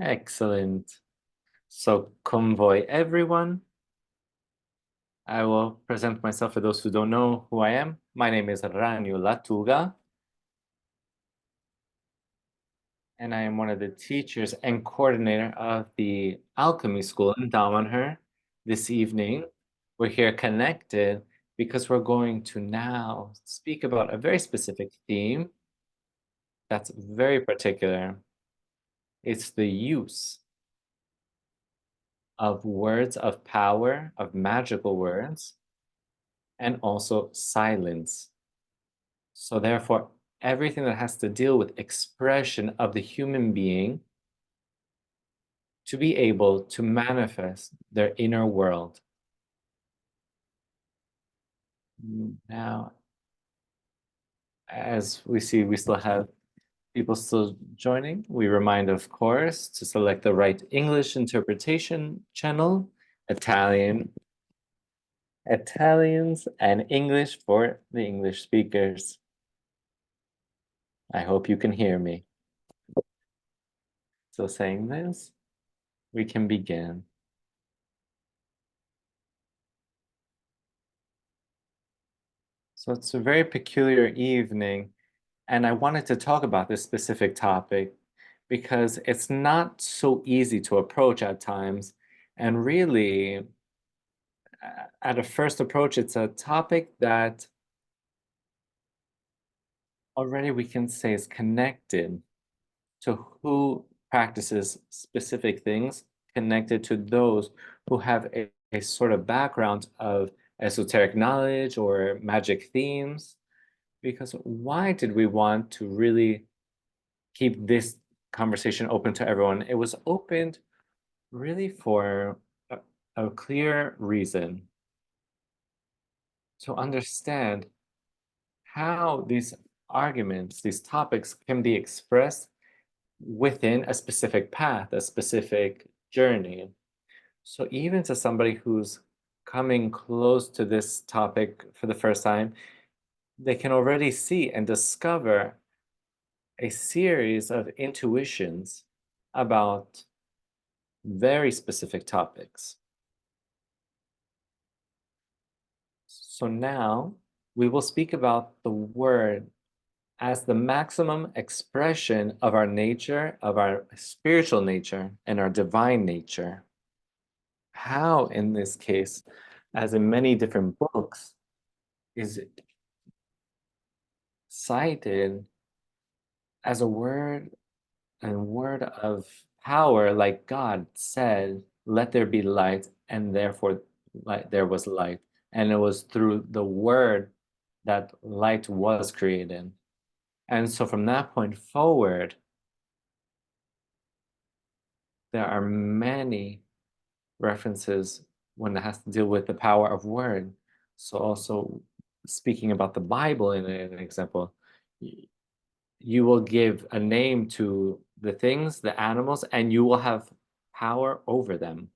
Excellent. So, convoy everyone. I will present myself for those who don't know who I am. My name is Ranyo Latuga, and I am one of the teachers and coordinator of the Alchemy School in Damanhur. This evening, we're here connected because we're going to now speak about a very specific theme that's very particular. It's the use of words of power, of magical words, and also silence. So therefore, everything that has to deal with expression of the human being to be able to manifest their inner world. Now, as we see, we still have people still joining. We remind, of course, to select the right English interpretation channel, Italians and English for the English speakers. I hope you can hear me. So saying this, we can begin. So it's a very peculiar evening, and I wanted to talk about this specific topic because it's not so easy to approach at times. And really, at a first approach, it's a topic that already we can say is connected to who practices specific things, connected to those who have a sort of background of esoteric knowledge or magic themes. Because why did we want to really keep this conversation open to everyone? It was opened really for a clear reason to understand how these arguments, these topics can be expressed within a specific path, a specific journey. So even to somebody who's coming close to this topic for the first time, they can already see and discover a series of intuitions about very specific topics. So now we will speak about the word as the maximum expression of our nature, of our spiritual nature, and our divine nature. How, in this case, as in many different books, is it cited as a word and word of power, like God said, let there be light, and therefore there was light. And it was through the word that light was created. And so from that point forward, there are many references when it has to deal with the power of word. So also speaking about the Bible in an example, you will give a name to the things, the animals, and you will have power over them.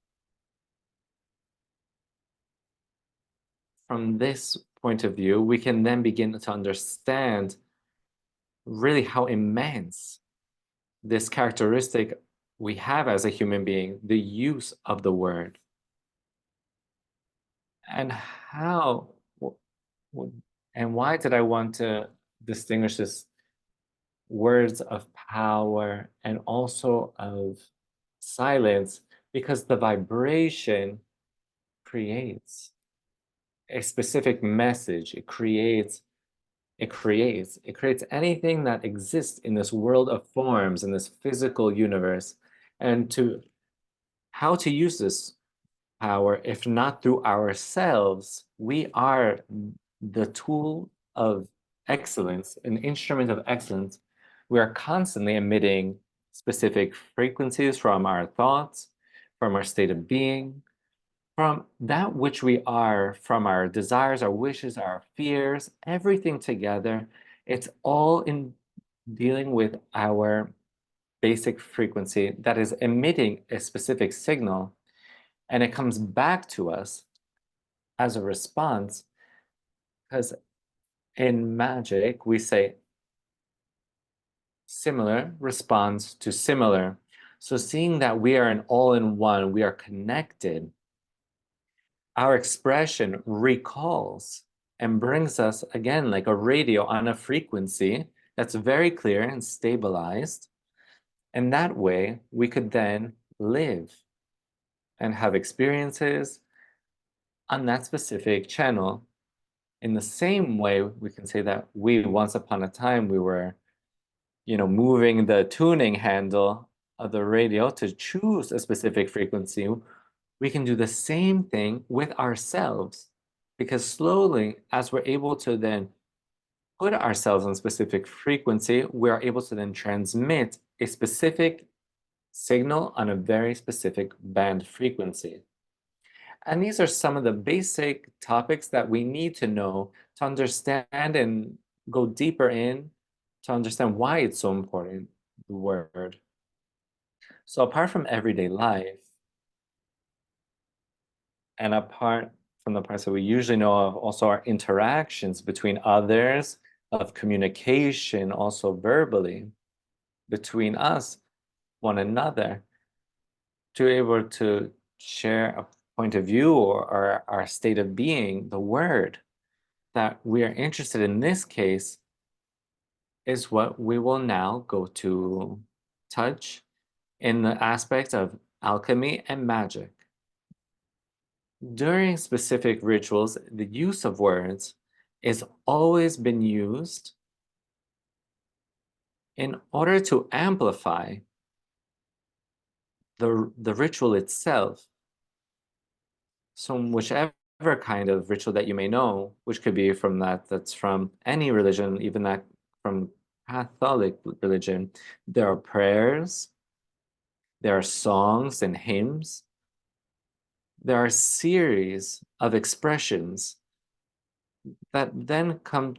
From this point of view, we can then begin to understand really how immense this characteristic we have as a human being, the use of the word. And how, and why did I want to distinguish this words of power and also of silence? Because the vibration creates a specific message. It creates anything that exists in this world of forms, in this physical universe. And to how to use this power, if not through ourselves, we are the tool of excellence, an instrument of excellence. We are constantly emitting specific frequencies from our thoughts, from our state of being, from that which we are, from our desires, our wishes, our fears, everything together. It's all in dealing with our basic frequency that is emitting a specific signal, and it comes back to us as a response. Because in magic, we say similar responds to similar. So seeing that we are an all-in-one, we are connected, our expression recalls and brings us again like a radio on a frequency that's very clear and stabilized. And that way we could then live and have experiences on that specific channel. In the same way, we can say that we once upon a time we were, moving the tuning handle of the radio to choose a specific frequency. We can do the same thing with ourselves, because slowly, as we're able to then put ourselves on a specific frequency, we are able to then transmit a specific signal on a very specific band frequency. And these are some of the basic topics that we need to know to understand and go deeper in to understand why it's so important, the word. So apart from everyday life, and apart from the parts that we usually know of, also our interactions between others, of communication, also verbally, between us, one another, to be able to share a point of view or our state of being, the word that we are interested in this case is what we will now go to touch in the aspect of alchemy and magic. During specific rituals, the use of words is always been used in order to amplify the ritual itself. So whichever kind of ritual that you may know, which could be that's from any religion, even that from Catholic religion, there are prayers, there are songs and hymns, there are a series of expressions that then come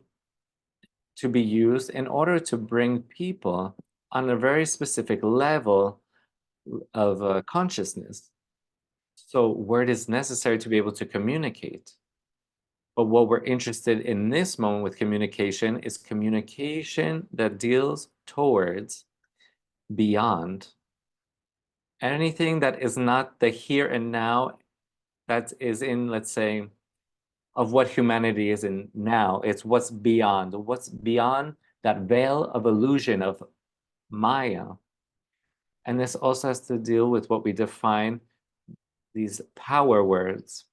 to be used in order to bring people on a very specific level of consciousness. So word is necessary to be able to communicate. But what we're interested in this moment with communication is communication that deals towards beyond. Anything that is not the here and now, that is in, let's say, of what humanity is in now. It's what's beyond that veil of illusion of Maya. And this also has to deal with what we define these power words.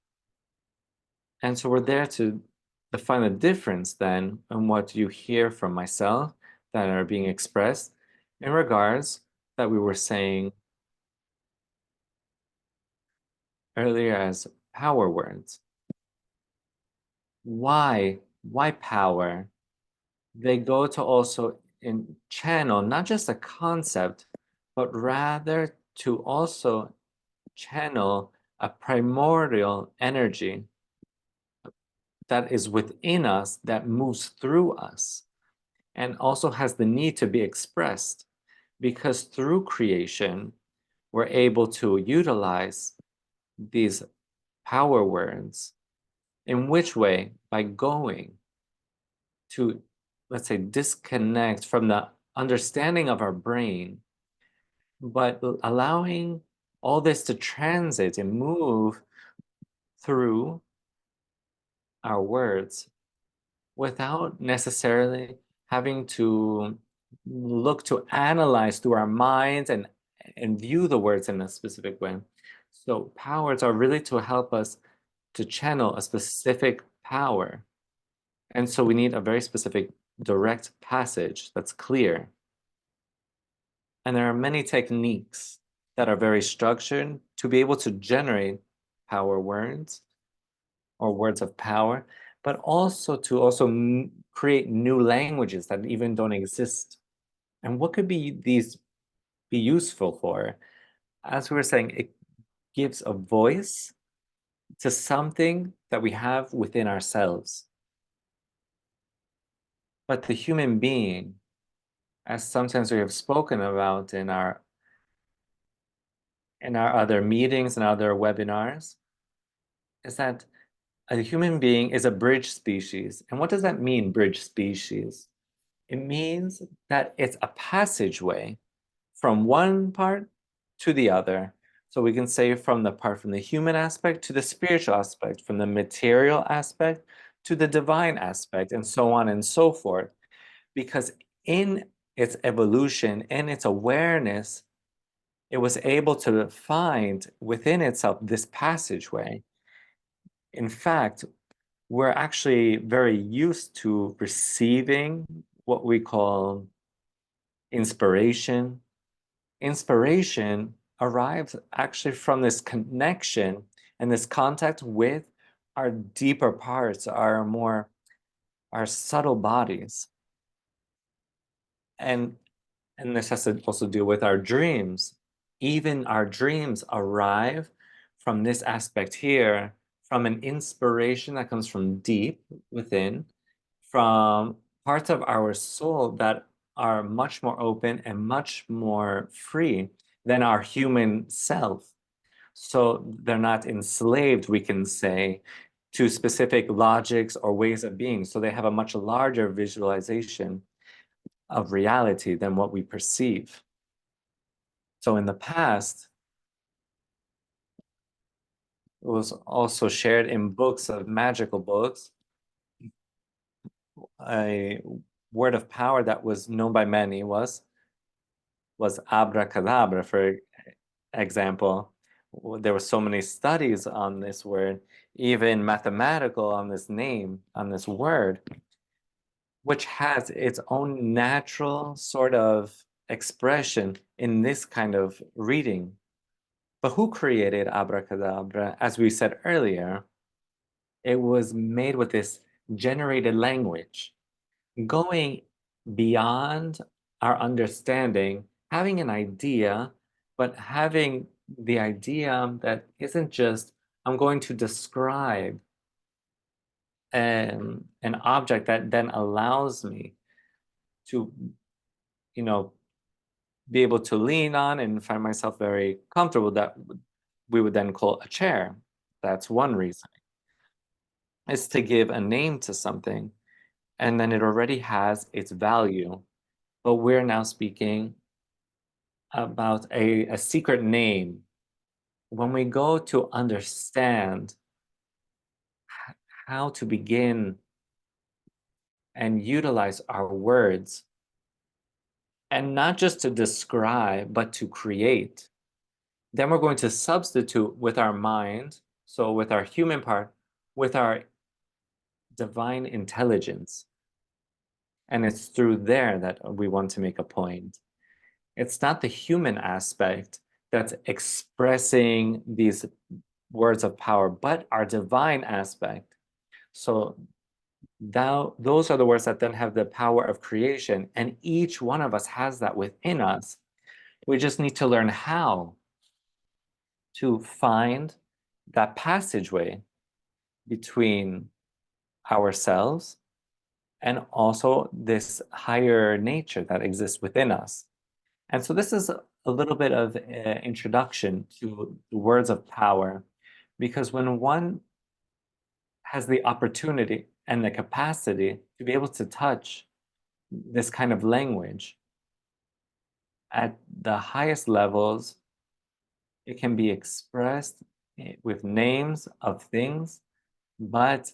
And so we're there to define the difference then in what you hear from myself that are being expressed in regards that we were saying earlier as power words. Why? Why power? They go to also in channel, not just a concept, but rather to also channel a primordial energy that is within us, that moves through us, and also has the need to be expressed. Because through creation, we're able to utilize these power words. In which way? By going to, let's say, disconnect from the understanding of our brain, but allowing all this to transit and move through our words without necessarily having to look to analyze through our minds and view the words in a specific way. So powers are really to help us to channel a specific power. And so we need a very specific direct passage that's clear. And there are many techniques that are very structured to be able to generate power words or words of power, but also to create new languages that even don't exist. And what could these be useful for? As we were saying, it gives a voice to something that we have within ourselves. But the human being, as sometimes we have spoken about in our other meetings and other webinars, is that a human being is a bridge species. And what does that mean, bridge species? It means that it's a passageway from one part to the other. So we can say from the human aspect to the spiritual aspect, from the material aspect to the divine aspect, and so on and so forth. Because in its evolution, in its awareness, it was able to find within itself this passageway. In fact, we're actually very used to receiving what we call inspiration. Inspiration arrives actually from this connection and this contact with our deeper parts, our subtle bodies. And this has to also do with our dreams. Even our dreams arrive from this aspect here, from an inspiration that comes from deep within, from parts of our soul that are much more open and much more free than our human self. So they're not enslaved, we can say, to specific logics or ways of being. So they have a much larger visualization of reality than what we perceive. So in the past, it was also shared in books of magical books, a word of power that was known by many was abracadabra, for example. There were so many studies on this word, even mathematical on this name, on this word, which has its own natural sort of expression in this kind of reading. But who created abracadabra? As we said earlier, it was made with this generated language, going beyond our understanding, having an idea, but having the idea that isn't just, I'm going to describe an object that then allows me to, be able to lean on and find myself very comfortable, that we would then call a chair. That's one reason. Is to give a name to something, and then it already has its value. But we're now speaking about a secret name. When we go to understand how to begin and utilize our words, and not just to describe, but to create, then we're going to substitute with our mind, so with our human part, with our divine intelligence. And it's through there that we want to make a point. It's not the human aspect that's expressing these words of power, but our divine aspect. So those are the words that then have the power of creation, and each one of us has that within us. We just need to learn how to find that passageway between ourselves and also this higher nature that exists within us. And so this is a little bit of an introduction to the words of power, because when one has the opportunity and the capacity to be able to touch this kind of language at the highest levels, it can be expressed with names of things, but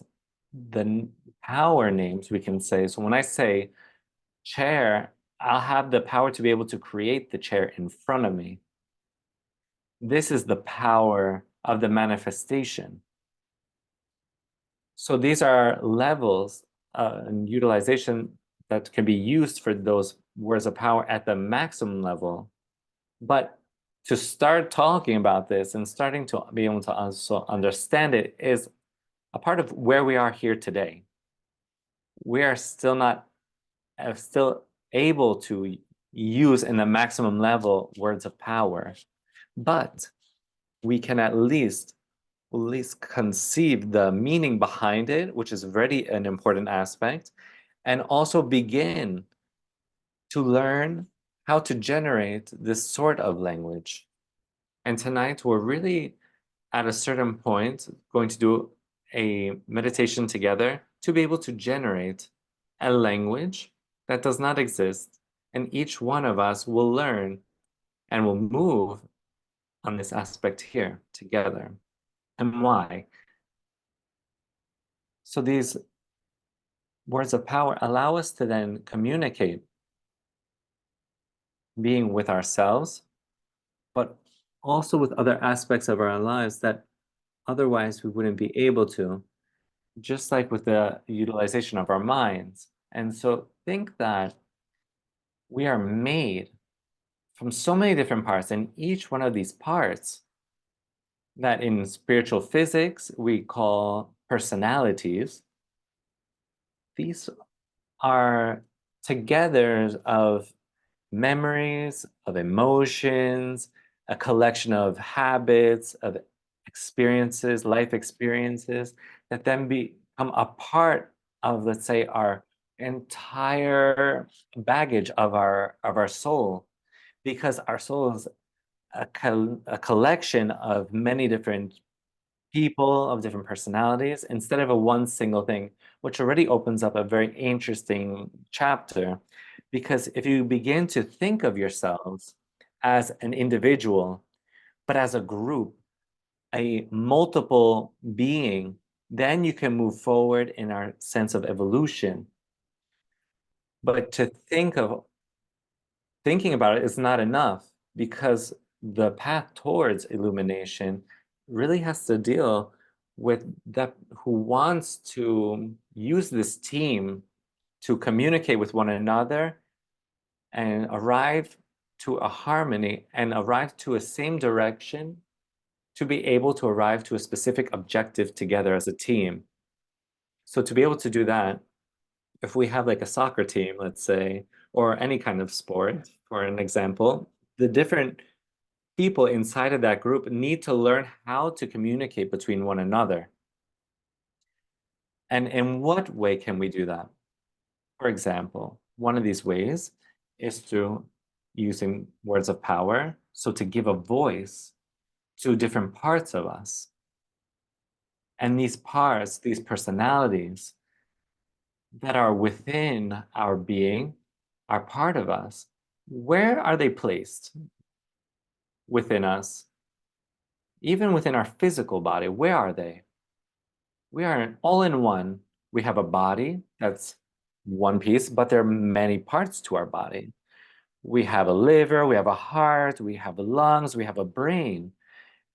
the power names, we can say. So when I say chair, I'll have the power to be able to create the chair in front of me. This is the power of the manifestation. So these are levels and utilization that can be used for those words of power at the maximum level. But to start talking about this and starting to be able to also understand it is a part of where we are here today. We are still not still able to use in the maximum level words of power, but we can at least conceive the meaning behind it, which is already an important aspect, and also begin to learn how to generate this sort of language. And tonight we're really at a certain point going to do a meditation together to be able to generate a language that does not exist, and each one of us will learn and will move on this aspect here together. And why? So these words of power allow us to then communicate being with ourselves, but also with other aspects of our lives that otherwise we wouldn't be able to, just like with the utilization of our minds. And so think that we are made from so many different parts, and each one of these parts that in spiritual physics we call personalities, these are together of memories, of emotions, a collection of habits, of experiences, life experiences that then become a part of, let's say, our entire baggage of our soul, because our soul is a collection of many different people of different personalities instead of a one single thing, which already opens up a very interesting chapter. Because if you begin to think of yourselves as an individual, but as a group, a multiple being, then you can move forward in our sense of evolution. But to thinking about it is not enough, because the path towards illumination really has to deal with that who wants to use this team to communicate with one another and arrive to a harmony and arrive to a same direction, to be able to arrive to a specific objective together as a team. So to be able to do that, if we have like a soccer team, let's say, or any kind of sport, for an example, the different people inside of that group need to learn how to communicate between one another. And in what way can we do that? For example, one of these ways is through using words of power. So to give a voice to different parts of us. And these parts, these personalities that are within our being, are part of us. Where are they placed within us? Even within our physical body, where are they? We are an all-in-one. We have a body that's one piece, but there are many parts to our body. We have a liver, we have a heart, we have lungs, we have a brain,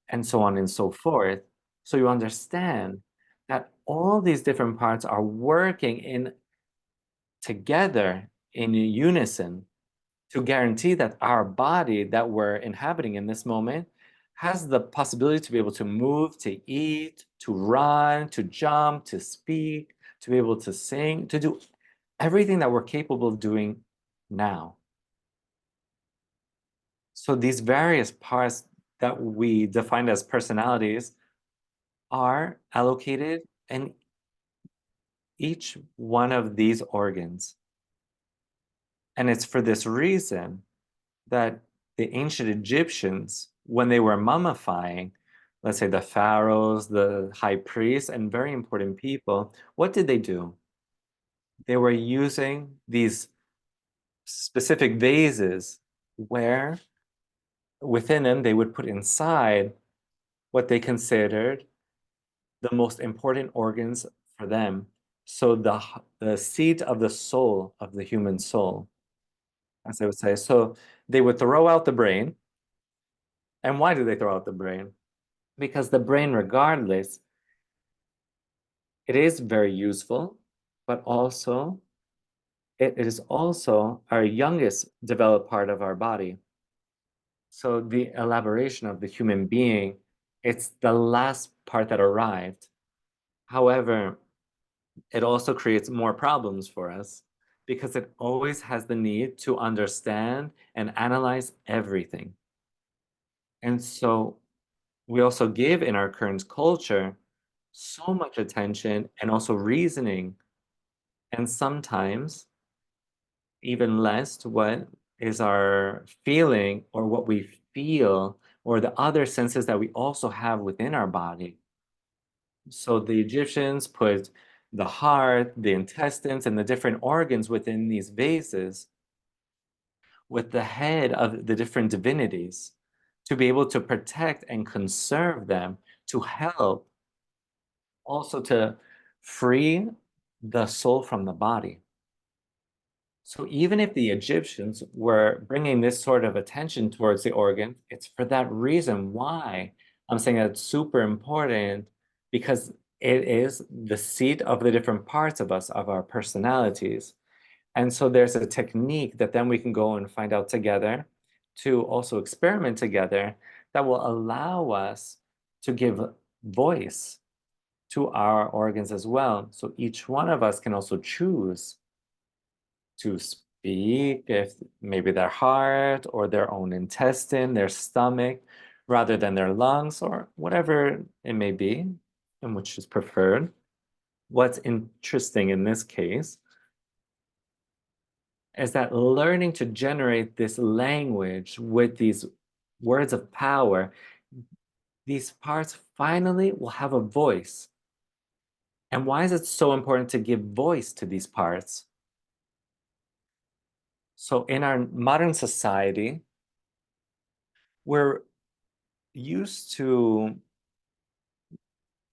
and so on and so forth. So you understand that all these different parts are working in together in unison to guarantee that our body that we're inhabiting in this moment has the possibility to be able to move, to eat, to run, to jump, to speak, to be able to sing, to do everything that we're capable of doing now. So these various parts that we define as personalities are allocated in each one of these organs. And it's for this reason that the ancient Egyptians, when they were mummifying, let's say the pharaohs, the high priests, and very important people, what did they do? They were using these specific vases where within them they would put inside what they considered the most important organs for them. So the seat of the soul of the human soul, as I would say. So they would throw out the brain. And why do they throw out the brain? Because the brain, regardless, it is very useful, but also it is also our youngest developed part of our body. So the elaboration of the human being, it's the last part that arrived. However, it also creates more problems for us because it always has the need to understand and analyze everything. And so we also give in our current culture so much attention and also reasoning, and sometimes even less to what is our feeling or what we feel or the other senses that we also have within our body. So the Egyptians put the heart, the intestines, and the different organs within these vases with the head of the different divinities to be able to protect and conserve them, to help also to free the soul from the body. So even if the Egyptians were bringing this sort of attention towards the organ, it's for that reason why I'm saying that it's super important, because it is the seat of the different parts of us, of our personalities. And so there's a technique that then we can go and find out together, to also experiment together, that will allow us to give voice to our organs as well. So each one of us can also choose to speak, if maybe their heart or their own intestine, their stomach, rather than their lungs, or whatever it may be, and which is preferred. What's interesting in this case is that learning to generate this language with these words of power, these parts finally will have a voice. And why is it so important to give voice to these parts? So in our modern society, we're used to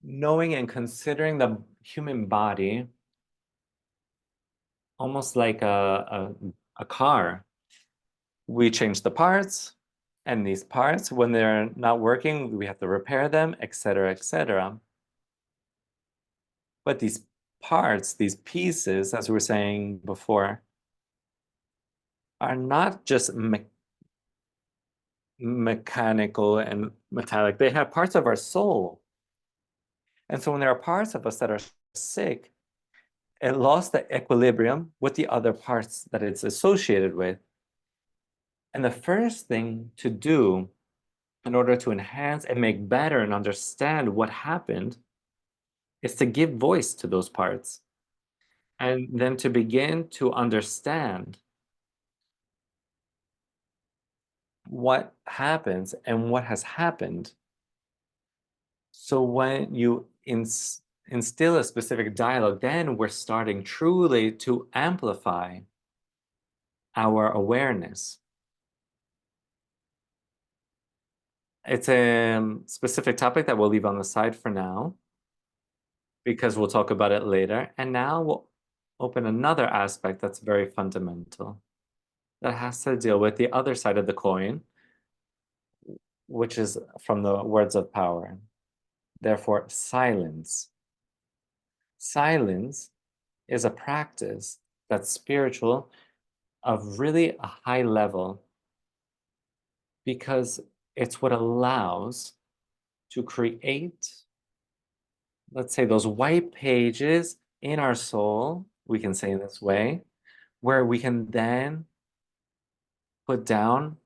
knowing and considering the human body almost like a car. We change the parts, and these parts, when they're not working, we have to repair them, etc., etc. But these parts, these pieces, as we were saying before, are not just mechanical and metallic. They have parts of our soul. And so when there are parts of us that are sick, it lost the equilibrium with the other parts that it's associated with. And the first thing to do in order to enhance and make better and understand what happened is to give voice to those parts, and then to begin to understand what happens and what has happened. So when you instill a specific dialogue, then we're starting truly to amplify our awareness. It's a specific topic that we'll leave on the side for now, because we'll talk about it later. And now we'll open another aspect that's very fundamental, that has to deal with the other side of the coin, which is from the words of power. Therefore, silence. Silence is a practice that's spiritual, of really a high level, because it's what allows to create, let's say, those white pages in our soul, we can say in this way, where we can then put down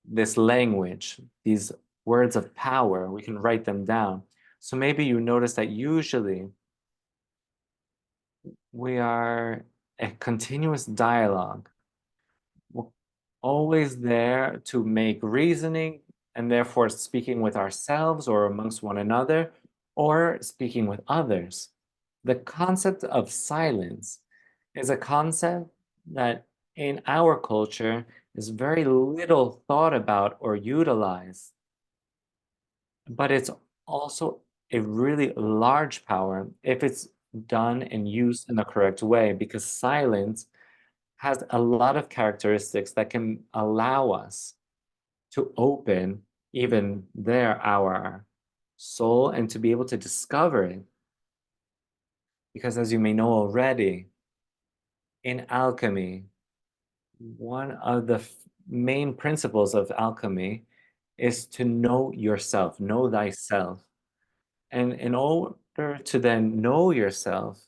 this language, these words of power, we can write them down. So maybe you notice that usually we are a continuous dialogue, always there to make reasoning, and therefore speaking with ourselves or amongst one another, or speaking with others. The concept of silence is a concept that in our culture is very little thought about or utilized, but it's also a really large power if it's done and used in the correct way, because silence has a lot of characteristics that can allow us to open even there our soul and to be able to discover it. Because as you may know already, in alchemy, one of the main principles of alchemy is to know yourself, know thyself. And in order to then know yourself,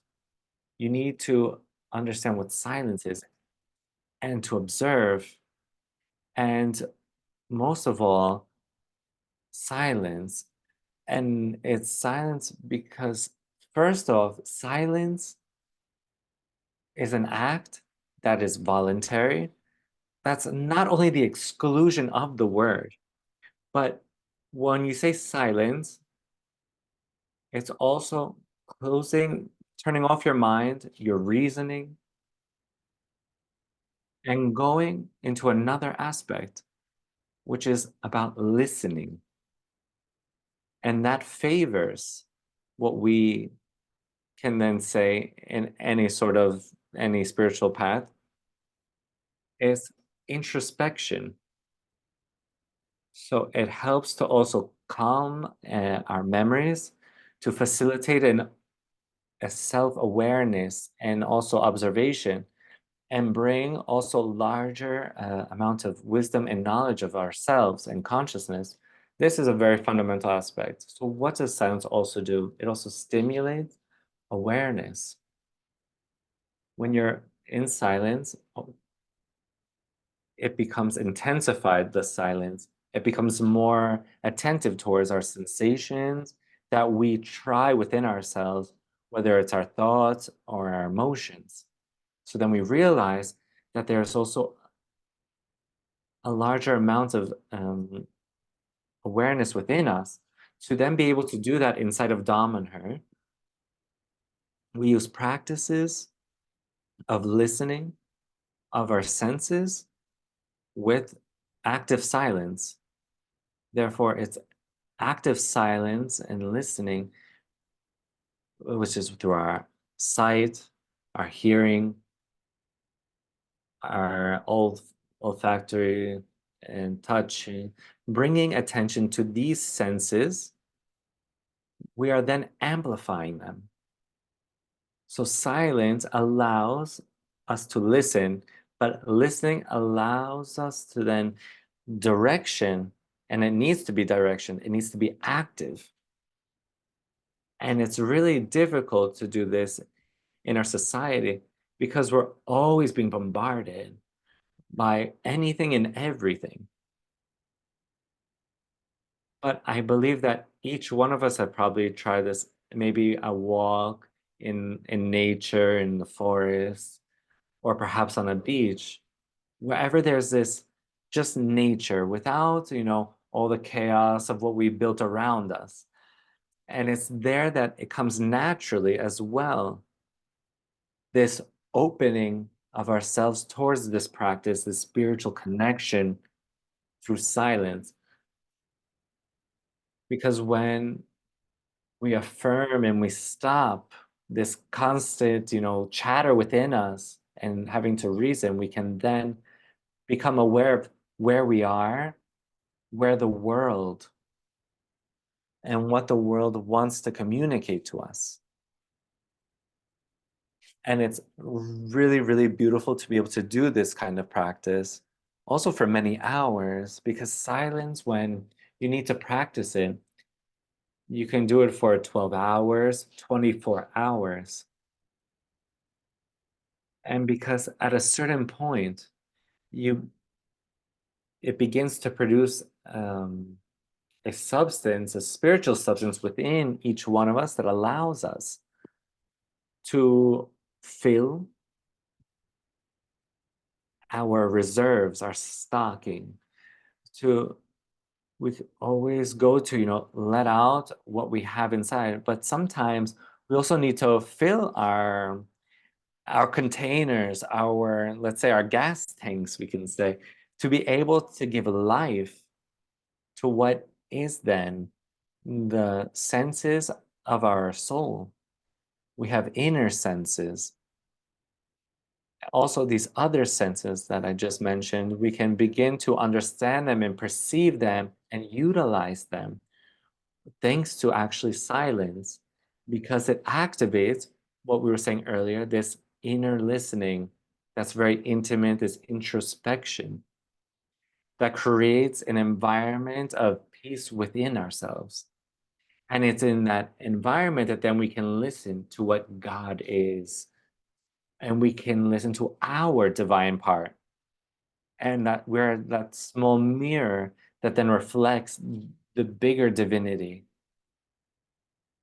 you need to understand what silence is, and to observe, and most of all, silence. And it's silence because, first off, silence is an act that is voluntary. That's not only the exclusion of the word, but when you say silence, it's also closing, turning off your mind, your reasoning, and going into another aspect. which is about listening. And that favors what we can then say in any spiritual path is introspection. So it helps to also calm our memories, to facilitate a self-awareness and also observation, and bring also larger amount of wisdom and knowledge of ourselves and consciousness. This is a very fundamental aspect. So what does silence also do? It also stimulates awareness. When you're in silence, it becomes intensified, the silence. It becomes more attentive towards our sensations that we try within ourselves, whether it's our thoughts or our emotions. So then we realize that there's also a larger amount of awareness within us. To then be able to do that inside of Damanhur, we use practices of listening of our senses with active silence. Therefore, it's active silence and listening, which is through our sight, our hearing, our olfactory and touching, bringing attention to these senses, we are then amplifying them. So silence allows us to listen, but listening allows us to then direction, and it needs to be direction, it needs to be active. And it's really difficult to do this in our society because we're always being bombarded by anything and everything. But I believe that each one of us have probably tried this, maybe a walk in nature, in the forest, or perhaps on a beach, wherever there's this just nature without, all the chaos of what we built around us. And it's there that it comes naturally as well. This opening of ourselves towards this practice, this spiritual connection through silence. Because when we affirm and we stop this constant, chatter within us and having to reason, we can then become aware of where we are, where the world, and what the world wants to communicate to us. And it's really, really beautiful to be able to do this kind of practice, also for many hours, because silence, when you need to practice it, you can do it for 12 hours, 24 hours. And because at a certain point, it begins to produce a substance, a spiritual substance within each one of us that allows us to fill our reserves, our stocking, to we always go to, let out what we have inside. But sometimes we also need to fill our containers, let's say our gas tanks, we can say, to be able to give life to what is then the senses of our soul. We have inner senses. Also, these other senses that I just mentioned, we can begin to understand them and perceive them and utilize them thanks to actually silence, because it activates what we were saying earlier, this inner listening that's very intimate, this introspection that creates an environment of peace within ourselves. And it's in that environment that then we can listen to what God is, and we can listen to our divine part. And that we're that small mirror that then reflects the bigger divinity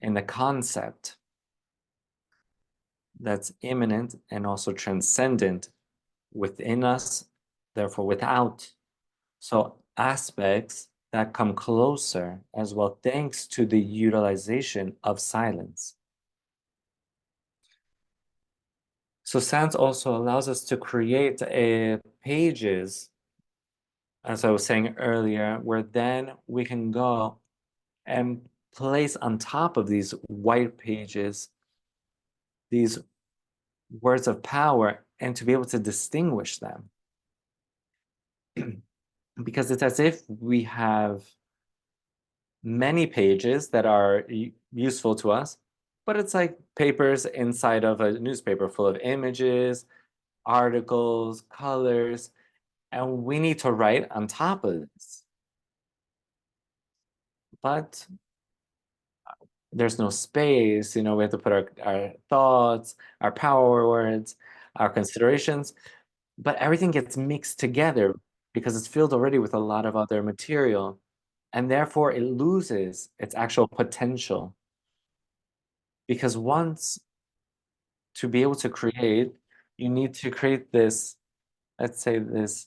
and the concept that's immanent and also transcendent within us, therefore without. So aspects that come closer as well, thanks to the utilization of silence. So silence also allows us to create pages as I was saying earlier, where then we can go and place on top of these white pages these words of power and to be able to distinguish them. Because it's as if we have many pages that are useful to us, but it's like papers inside of a newspaper full of images, articles, colors, and we need to write on top of this. But there's no space, we have to put our thoughts, our power words, our considerations, but everything gets mixed together because it's filled already with a lot of other material, and therefore it loses its actual potential. Because once to be able to create, you need to create this, let's say this,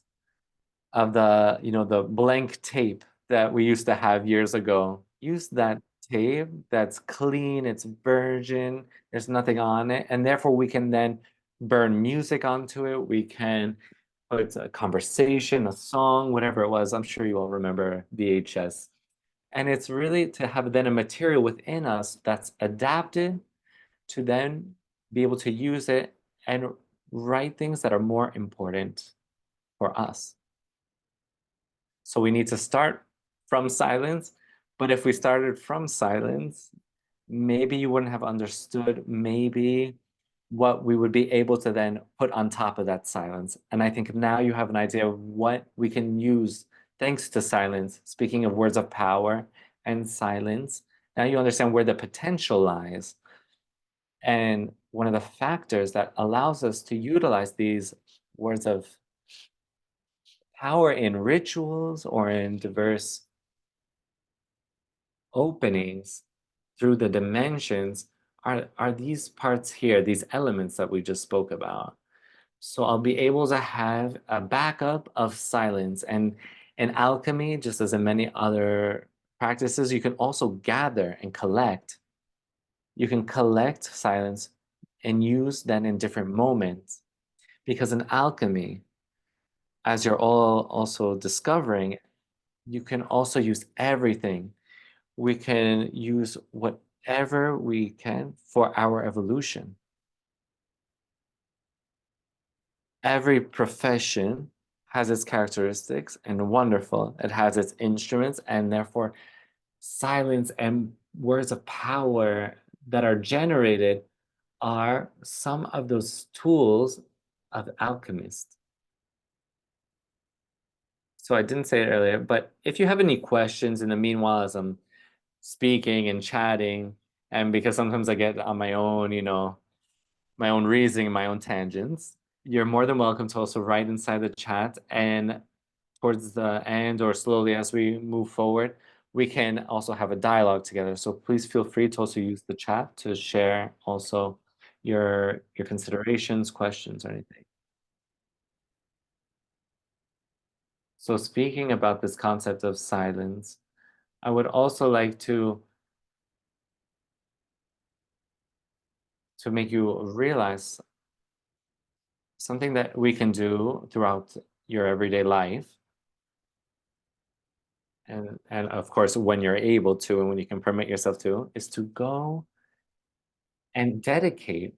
of the blank tape that we used to have years ago. Use that tape that's clean, it's virgin, there's nothing on it, and therefore we can then burn music onto it. We can put a conversation, a song, whatever it was. I'm sure you all remember VHS. And it's really to have then a material within us that's adapted to then be able to use it and write things that are more important for us. So we need to start from silence. But if we started from silence, maybe you wouldn't have understood maybe what we would be able to then put on top of that silence. And I think now you have an idea of what we can use thanks to silence. Speaking of words of power and silence, now you understand where the potential lies. And one of the factors that allows us to utilize these words of power in rituals or in diverse openings through the dimensions are these parts here, these elements that we just spoke about. So I'll be able to have a backup of silence. And in alchemy, just as in many other practices, you can also gather and collect. You can collect silence and use that in different moments. Because in alchemy, as you're all also discovering, you can also use everything. We can use whatever we can for our evolution. Every profession has its characteristics and wonderful. It has its instruments, and therefore, silence and words of power that are generated are some of those tools of alchemists. So I didn't say it earlier, but if you have any questions in the meanwhile, as I'm speaking and chatting, and because sometimes I get on my own, my own reasoning, my own tangents, you're more than welcome to also write inside the chat. And towards the end or slowly as we move forward, we can also have a dialogue together. So please feel free to also use the chat to share also your considerations, questions, or anything. So speaking about this concept of silence, I would also like to make you realize something that we can do throughout your everyday life. And of course, when you're able to and when you can permit yourself to, is to go and dedicate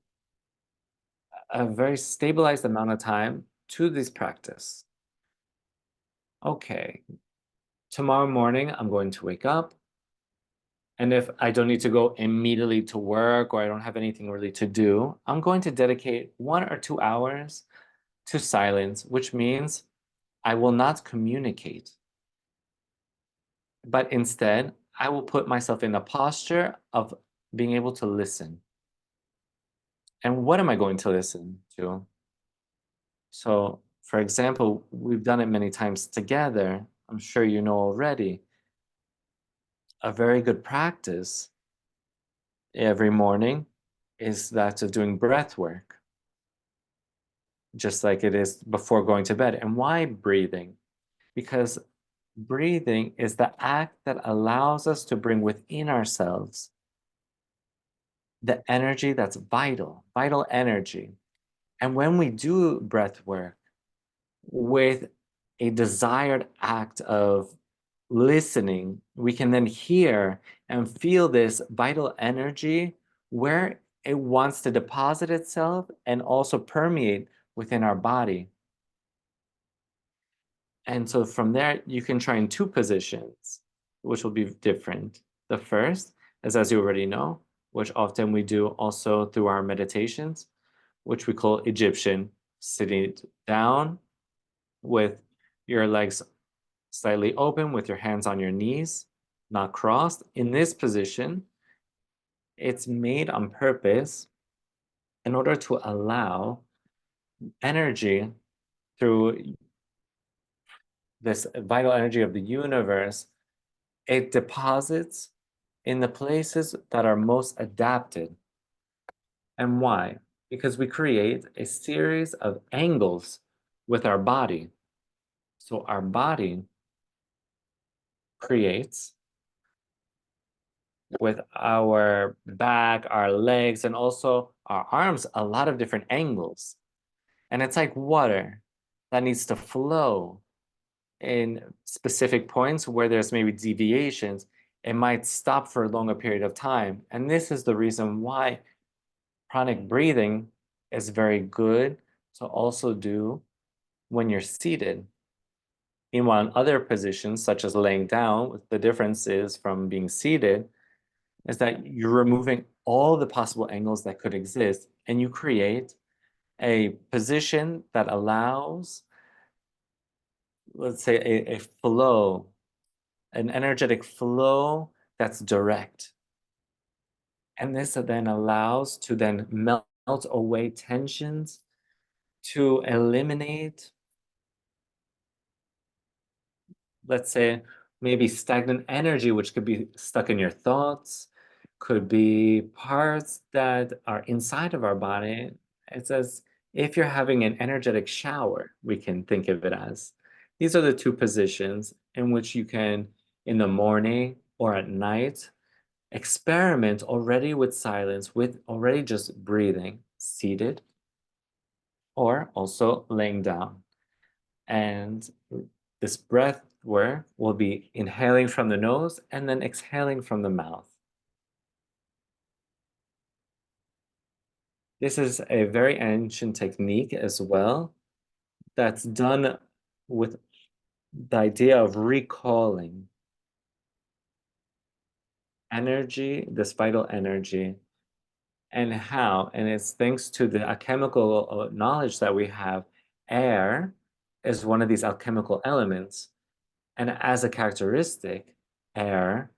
a very stabilized amount of time to this practice. Okay, tomorrow morning, I'm going to wake up. And if I don't need to go immediately to work or I don't have anything really to do, I'm going to dedicate 1 or 2 hours to silence, which means I will not communicate. But instead, I will put myself in a posture of being able to listen. And what am I going to listen to? So, for example, we've done it many times together. I'm sure you know already. A very good practice every morning is that of doing breath work, just like it is before going to bed. And why breathing? Because breathing is the act that allows us to bring within ourselves the energy that's vital, vital energy. And when we do breath work with a desired act of listening, we can then hear and feel this vital energy where it wants to deposit itself and also permeate within our body. And so from there, you can try in two positions, which will be different. The first is, as you already know, which often we do also through our meditations, which we call Egyptian, sitting down with your legs slightly open, with your hands on your knees, not crossed. In this position, it's made on purpose in order to allow energy through this vital energy of the universe. It deposits in the places that are most adapted. And why? Because we create a series of angles with our body. So our body creates with our back, our legs, and also our arms, a lot of different angles. And it's like water that needs to flow in specific points where there's maybe deviations. It might stop for a longer period of time. And this is the reason why pranic breathing is very good to also do when you're seated. Meanwhile, in other positions, such as laying down, the difference is from being seated is that you're removing all the possible angles that could exist and you create a position that allows, let's say, a flow, an energetic flow that's direct. And this then allows to then melt away tensions, to eliminate, let's say, maybe stagnant energy, which could be stuck in your thoughts, could be parts that are inside of our body. It's as if you're having an energetic shower, we can think of it as. These are the two positions in which you can, in the morning or at night, experiment already with silence, with already just breathing, seated, or also laying down. And this breath work will be inhaling from the nose and then exhaling from the mouth. This is a very ancient technique as well that's done with the idea of recalling energy, this vital energy, and how. And it's thanks to the alchemical knowledge that we have. Air is one of these alchemical elements. And as a characteristic, air,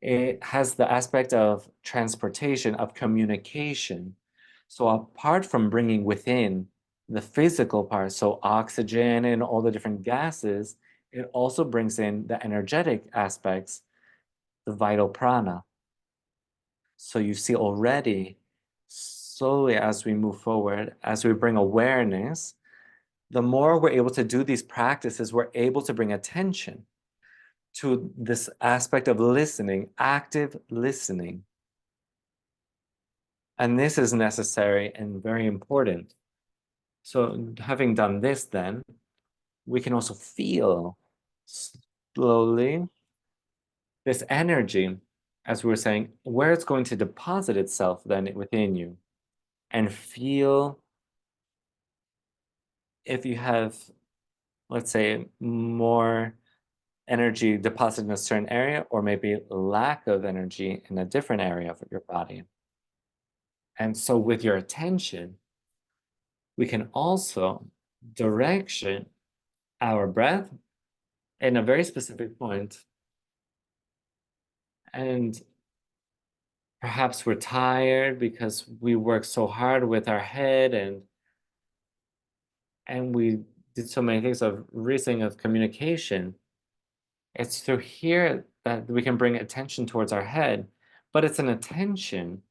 it has the aspect of transportation, of communication. So apart from bringing within the physical part, so oxygen and all the different gases, it also brings in the energetic aspects, the vital prana. So you see already, slowly as we move forward, as we bring awareness, the more we're able to do these practices, we're able to bring attention to this aspect of listening, active listening. And this is necessary and very important. So having done this, then, we can also feel slowly this energy, as we were saying, where it's going to deposit itself then within you. And feel if you have, let's say, more energy deposited in a certain area, or maybe lack of energy in a different area of your body. And so with your attention, we can also direction our breath in a very specific point. And perhaps we're tired because we work so hard with our head and we did so many things of reasoning of communication. It's through here that we can bring attention towards our head, but it's an attention.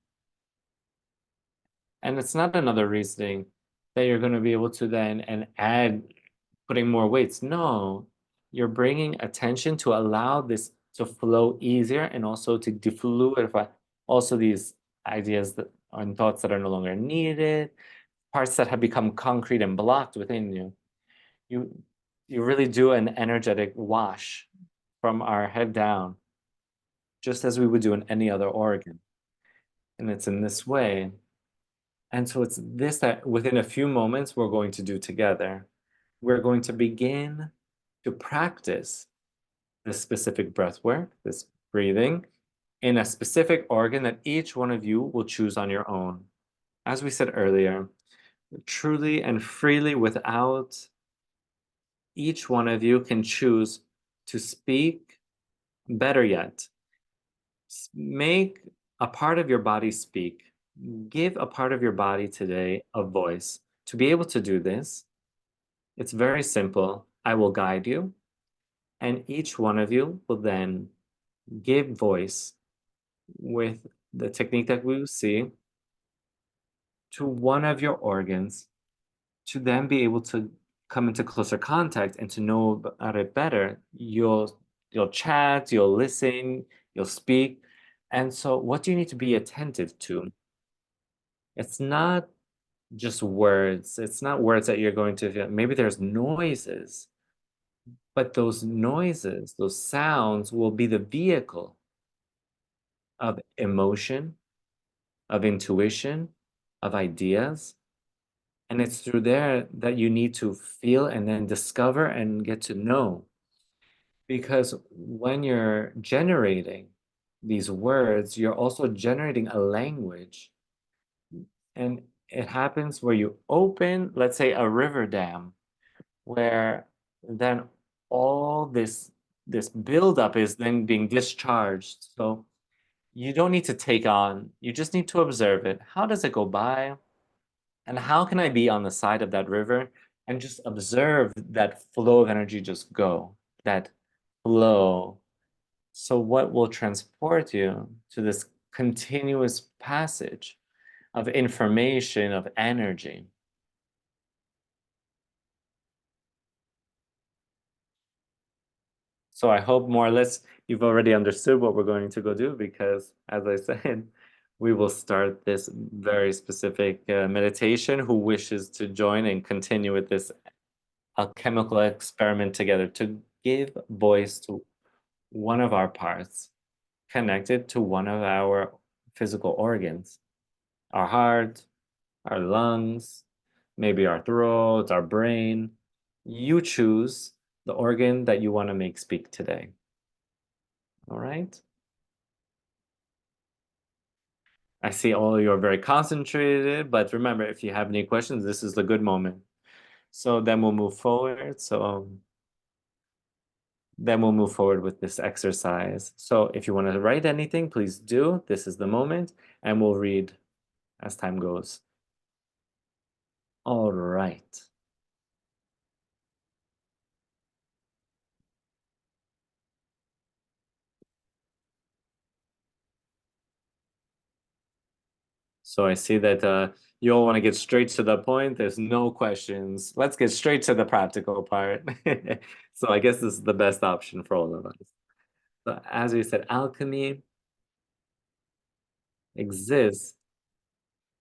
And it's not another reasoning that you're going to be able to then and add putting more weights. No, you're bringing attention to allow this to flow easier and also to defluidify also these ideas that and thoughts that are no longer needed, parts that have become concrete and blocked within you. You You really do an energetic wash from our head down, just as we would do in any other organ. And it's in this way. And so it's this that within a few moments we're going to do together. We're going to begin to practice this specific breath work, this breathing, in a specific organ that each one of you will choose on your own. As we said earlier, truly and freely, without each one of you can choose to speak, better yet, make a part of your body speak. Give a part of your body today a voice. To be able to do this, it's very simple. I will guide you, and each one of you will then give voice with the technique that we will see to one of your organs to then be able to come into closer contact and to know about it better. You'll chat, you'll listen, you'll speak. And so what do you need to be attentive to? It's not just words. It's not words that you're going to feel. Maybe there's noises, but those noises, those sounds will be the vehicle of emotion, of intuition, of ideas. And it's through there that you need to feel and then discover and get to know. Because when you're generating these words, you're also generating a language. And it happens where you open, let's say, a river dam, where then all this buildup is then being discharged. So you don't need to take on, you just need to observe it. How does it go by? And how can I be on the side of that river and just observe that flow of energy just go, that flow? So, what will transport you to this continuous passage of information, of energy? So, I hope more or less you've already understood what we're going to go do because, as I said, we will start this very specific meditation. Who wishes to join and continue with this alchemical experiment together to give voice to one of our parts connected to one of our physical organs, our heart, our lungs, maybe our throat, our brain. You choose the organ that you want to make speak today. All right? I see all of you are very concentrated, but remember, if you have any questions, this is the good moment. So then we'll move forward. Then we'll move forward with this exercise. So if you want to write anything, please do. This is the moment, and we'll read as time goes. All right. So I see that you all want to get straight to the point. There's no questions. Let's get straight to the practical part. So I guess this is the best option for all of us. So as we said, alchemy exists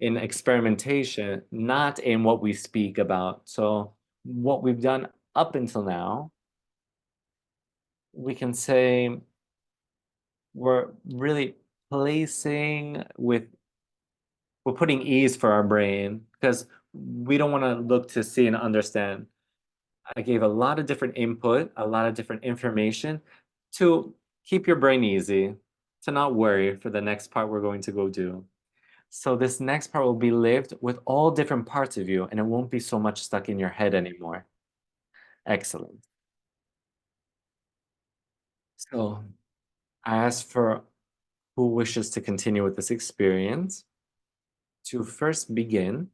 in experimentation, not in what we speak about. So what we've done up until now, we can say we're really placing with we're putting ease for our brain because we don't want to look to see and understand. I gave a lot of different input, a lot of different information to keep your brain easy, to not worry for the next part we're going to go do. So this next part will be lived with all different parts of you, and it won't be so much stuck in your head anymore. Excellent. So I ask for who wishes to continue with this experience to first begin,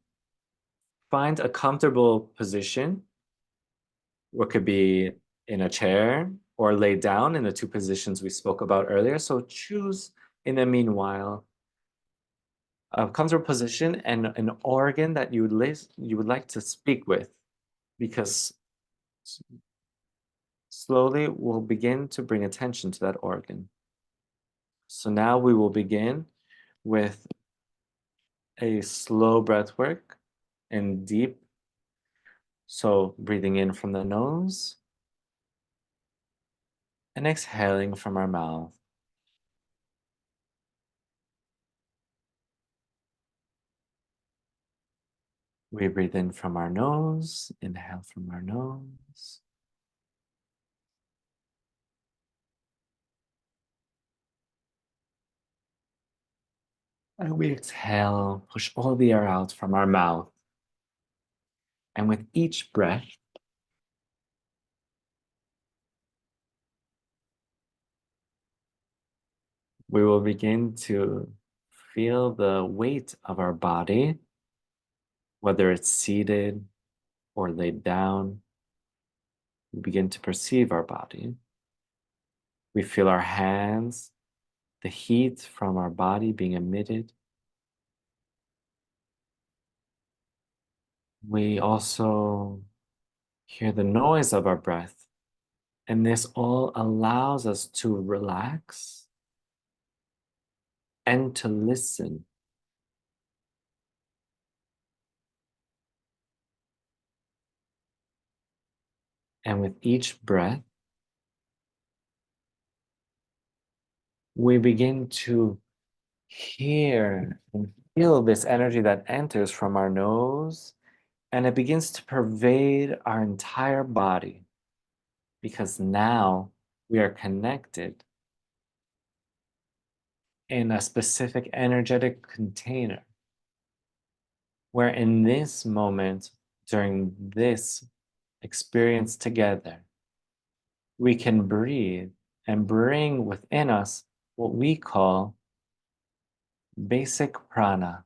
find a comfortable position, what could be in a chair or lay down in the two positions we spoke about earlier. So choose in the meanwhile a comfortable position and an organ that you would like to speak with, because slowly we'll begin to bring attention to that organ. So now we will begin with a slow breath work and deep. So breathing in from the nose And exhaling from our mouth. We breathe in from our nose, inhale from our nose. And we exhale, push all the air out from our mouth. And with each breath, we will begin to feel the weight of our body, whether it's seated or laid down. We begin to perceive our body. We feel our hands, the heat from our body being emitted. We also hear the noise of our breath, and this all allows us to relax and to listen. And with each breath, we begin to hear and feel this energy that enters from our nose, and it begins to pervade our entire body, because now we are connected in a specific energetic container, where in this moment, during this experience together, we can breathe and bring within us what we call basic prana,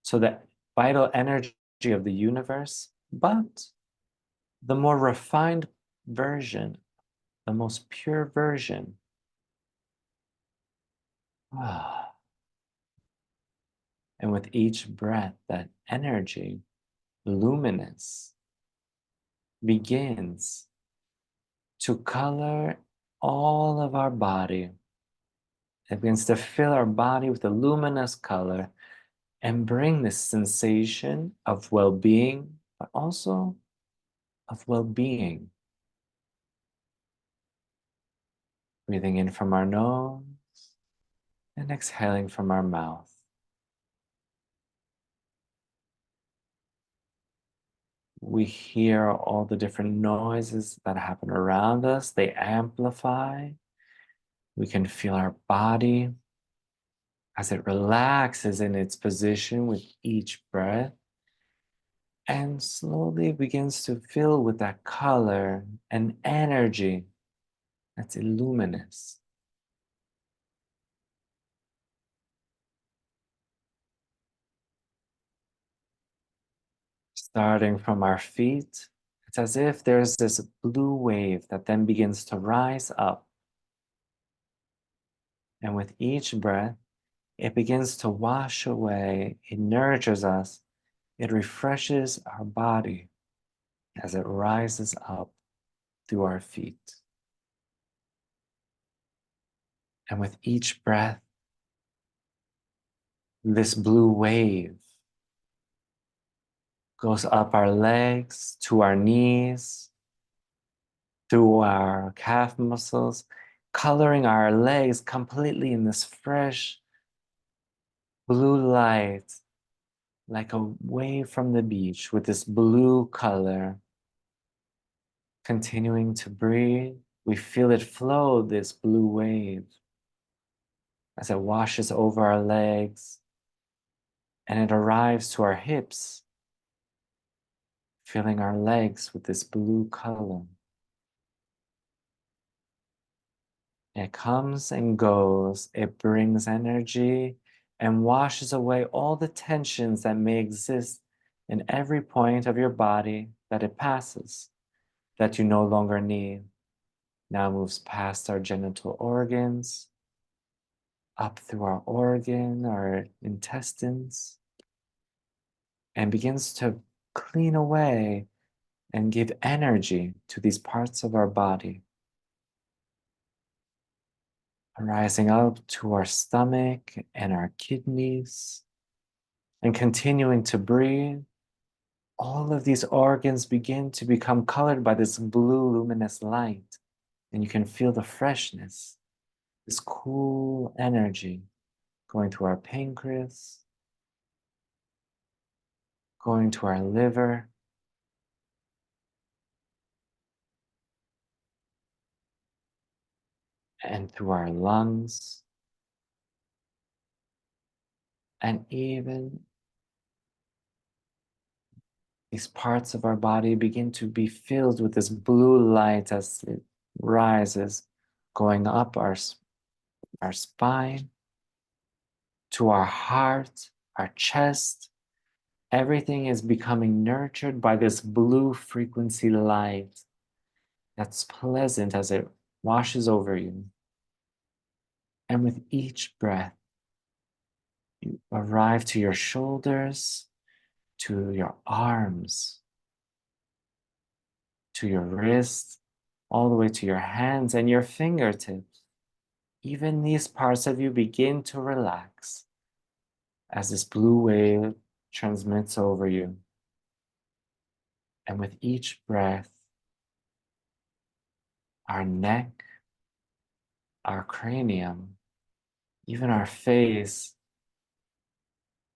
so the vital energy of the universe, but the more refined version, the most pure version. And with each breath, that energy, luminous, begins to color all of our body. It begins to fill our body with a luminous color and bring this sensation of well-being, but also of well-being. Breathing in from our nose and exhaling from our mouth. We hear all the different noises that happen around us. They amplify. We can feel our body as it relaxes in its position with each breath and slowly begins to fill with that color and energy that's luminous. Starting from our feet, it's as if there's this blue wave that then begins to rise up. And with each breath, it begins to wash away, it nurtures us, it refreshes our body as it rises up through our feet. And with each breath, this blue wave goes up our legs, to our knees, through our calf muscles, coloring our legs completely in this fresh blue light, like a wave from the beach with this blue color. Continuing to breathe, we feel it flow, this blue wave, as it washes over our legs and it arrives to our hips, filling our legs with this blue color. It comes and goes, it brings energy and washes away all the tensions that may exist in every point of your body that it passes, that you no longer need. Now moves past our genital organs, up through our organ, our intestines, and begins to clean away and give energy to these parts of our body. Rising up to our stomach and our kidneys, and continuing to breathe, all of these organs begin to become colored by this blue luminous light. And you can feel the freshness, this cool energy going to our pancreas, going to our liver, and through our lungs, and even these parts of our body begin to be filled with this blue light as it rises, going up our spine, to our heart, our chest. Everything is becoming nurtured by this blue frequency light that's pleasant as it washes over you. And with each breath, you arrive to your shoulders, to your arms, to your wrists, all the way to your hands and your fingertips. Even these parts of you begin to relax as this blue wave transmits over you. And with each breath, our neck, our cranium, even our face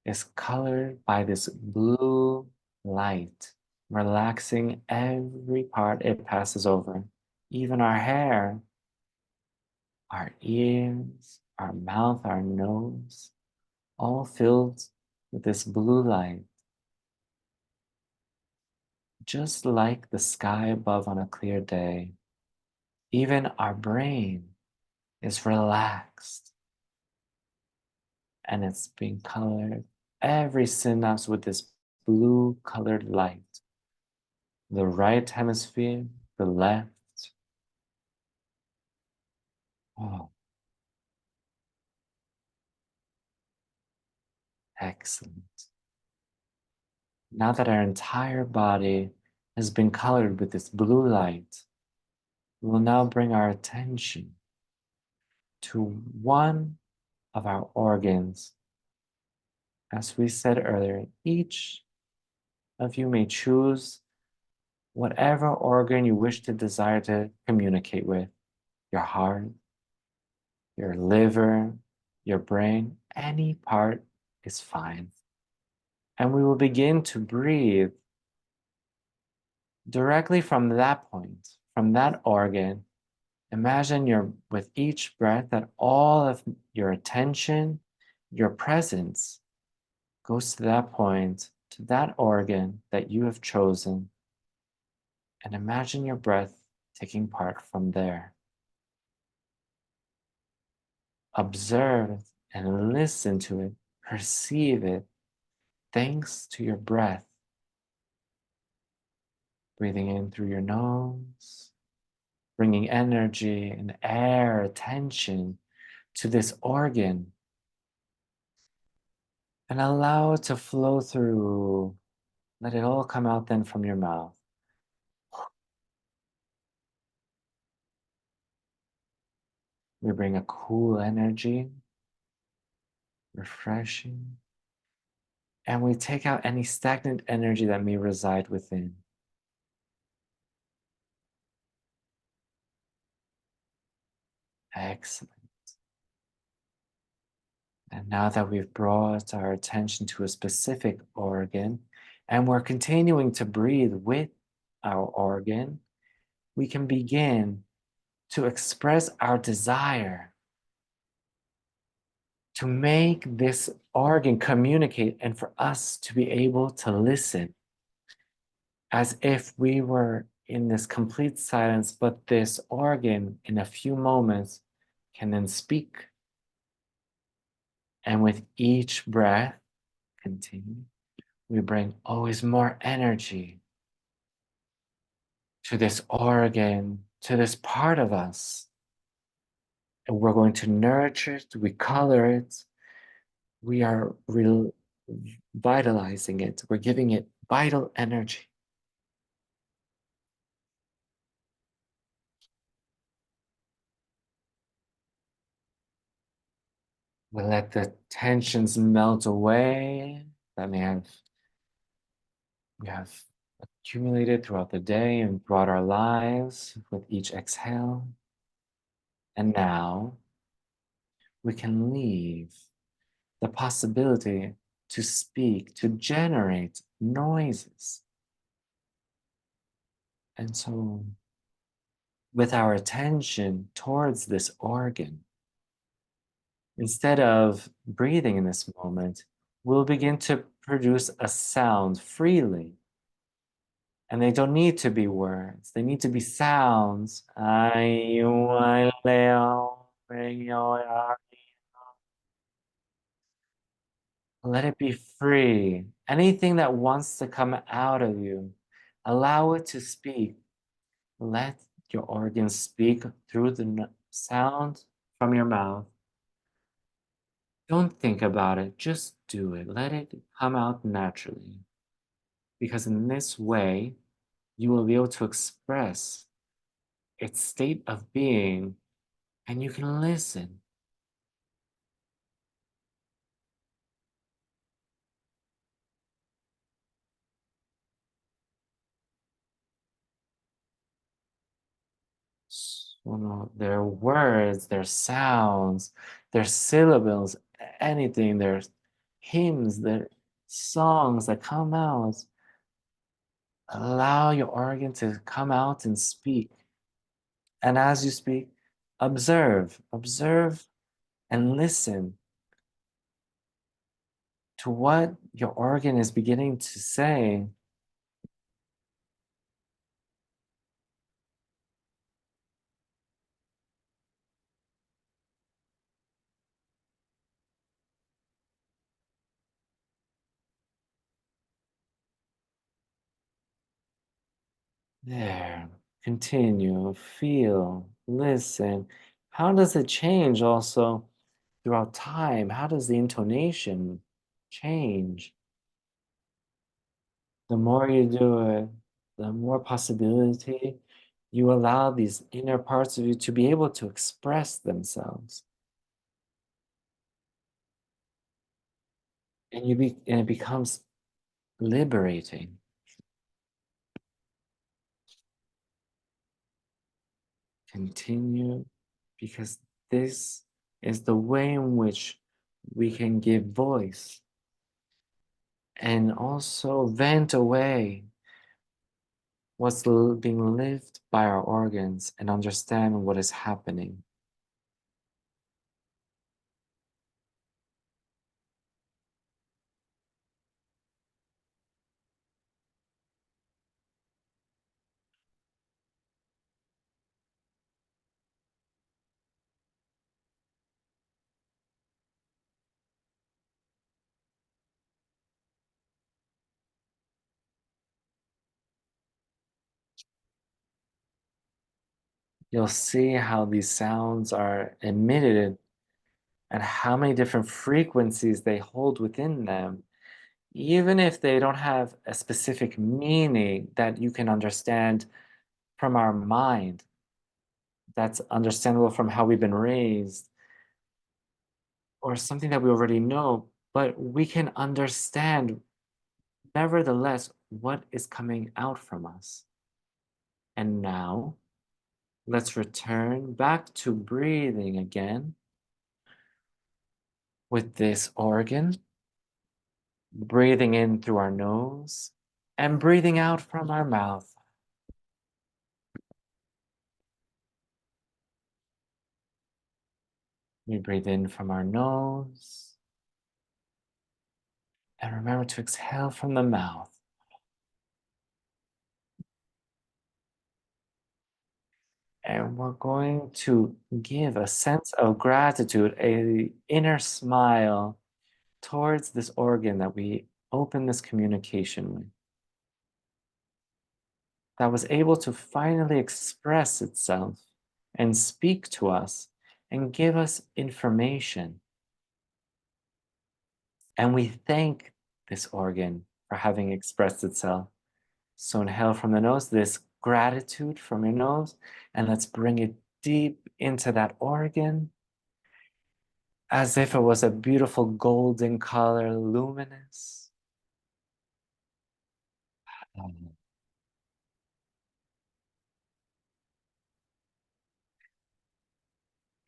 is colored by this blue light, relaxing every part it passes over. Even our hair, our ears, our mouth, our nose, all filled with this blue light, just like the sky above on a clear day. Even our brain is relaxed and it's being colored, every synapse with this blue colored light. The right hemisphere, the left. Oh, excellent. Now that our entire body has been colored with this blue light, we will now bring our attention to one of our organs. As we said earlier, each of you may choose whatever organ you wish to desire to communicate with. Your heart, your liver, your brain, any part is fine. And we will begin to breathe directly from that point, from that organ. Imagine you're with each breath that all of your attention, your presence goes to that point, to that organ that you have chosen. And imagine your breath taking part from there. Observe and listen to it, perceive it, thanks to your breath. Breathing in through your nose, bringing energy and air, attention to this organ, and allow it to flow through. Let it all come out then from your mouth. We bring a cool energy, refreshing, and we take out any stagnant energy that may reside within. Excellent. And now that we've brought our attention to a specific organ, and we're continuing to breathe with our organ, we can begin to express our desire to make this organ communicate and for us to be able to listen as if we were in this complete silence, but this organ in a few moments can then speak. And with each breath, continue, we bring always more energy to this organ, to this part of us. And we're going to nurture it, we color it, we are vitalizing it, we're giving it vital energy. We let the tensions melt away that we have accumulated throughout the day and throughout our lives with each exhale. And now we can leave the possibility to speak, to generate noises. And so, with our attention towards this organ, instead of breathing in this moment, we'll begin to produce a sound freely. And they don't need to be words, they need to be sounds. Let it be free. Anything that wants to come out of you, allow it to speak. Let your organs speak through the sound from your mouth. Don't think about it, just do it. Let it come out naturally. Because in this way, you will be able to express its state of being and you can listen. Their words, their sounds, their syllables, anything, their hymns, their songs that come out. Allow your organ to come out and speak. And as you speak, observe and listen to what your organ is beginning to say. There, continue, feel, listen. How does it change also throughout time? How does the intonation change? The more you do it, the more possibility you allow these inner parts of you to be able to express themselves. And it becomes liberating. Continue because this is the way in which we can give voice and also vent away what's being lived by our organs and understand what is happening. You'll see how these sounds are emitted and how many different frequencies they hold within them, even if they don't have a specific meaning that you can understand from our mind, that's understandable from how we've been raised, or something that we already know, but we can understand, nevertheless, what is coming out from us. And now, let's return back to breathing again with this organ. Breathing in through our nose and breathing out from our mouth. We breathe in from our nose and remember to exhale from the mouth. And we're going to give a sense of gratitude, a inner smile towards this organ that we open this communication with, that was able to finally express itself and speak to us and give us information. And we thank this organ for having expressed itself. So inhale from the nose, this gratitude from your nose, and let's bring it deep into that organ as if it was a beautiful golden color, luminous.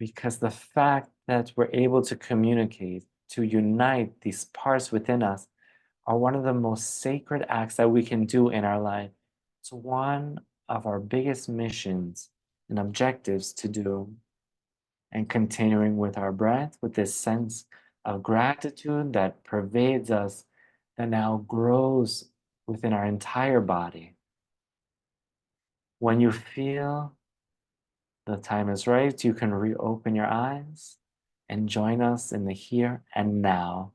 because the fact that we're able to communicate, to unite these parts within us, are one of the most sacred acts that we can do in our life. It's one of our biggest missions and objectives to do. And continuing with our breath, with this sense of gratitude that pervades us, that now grows within our entire body. When you feel the time is right, you can reopen your eyes and join us in the here and now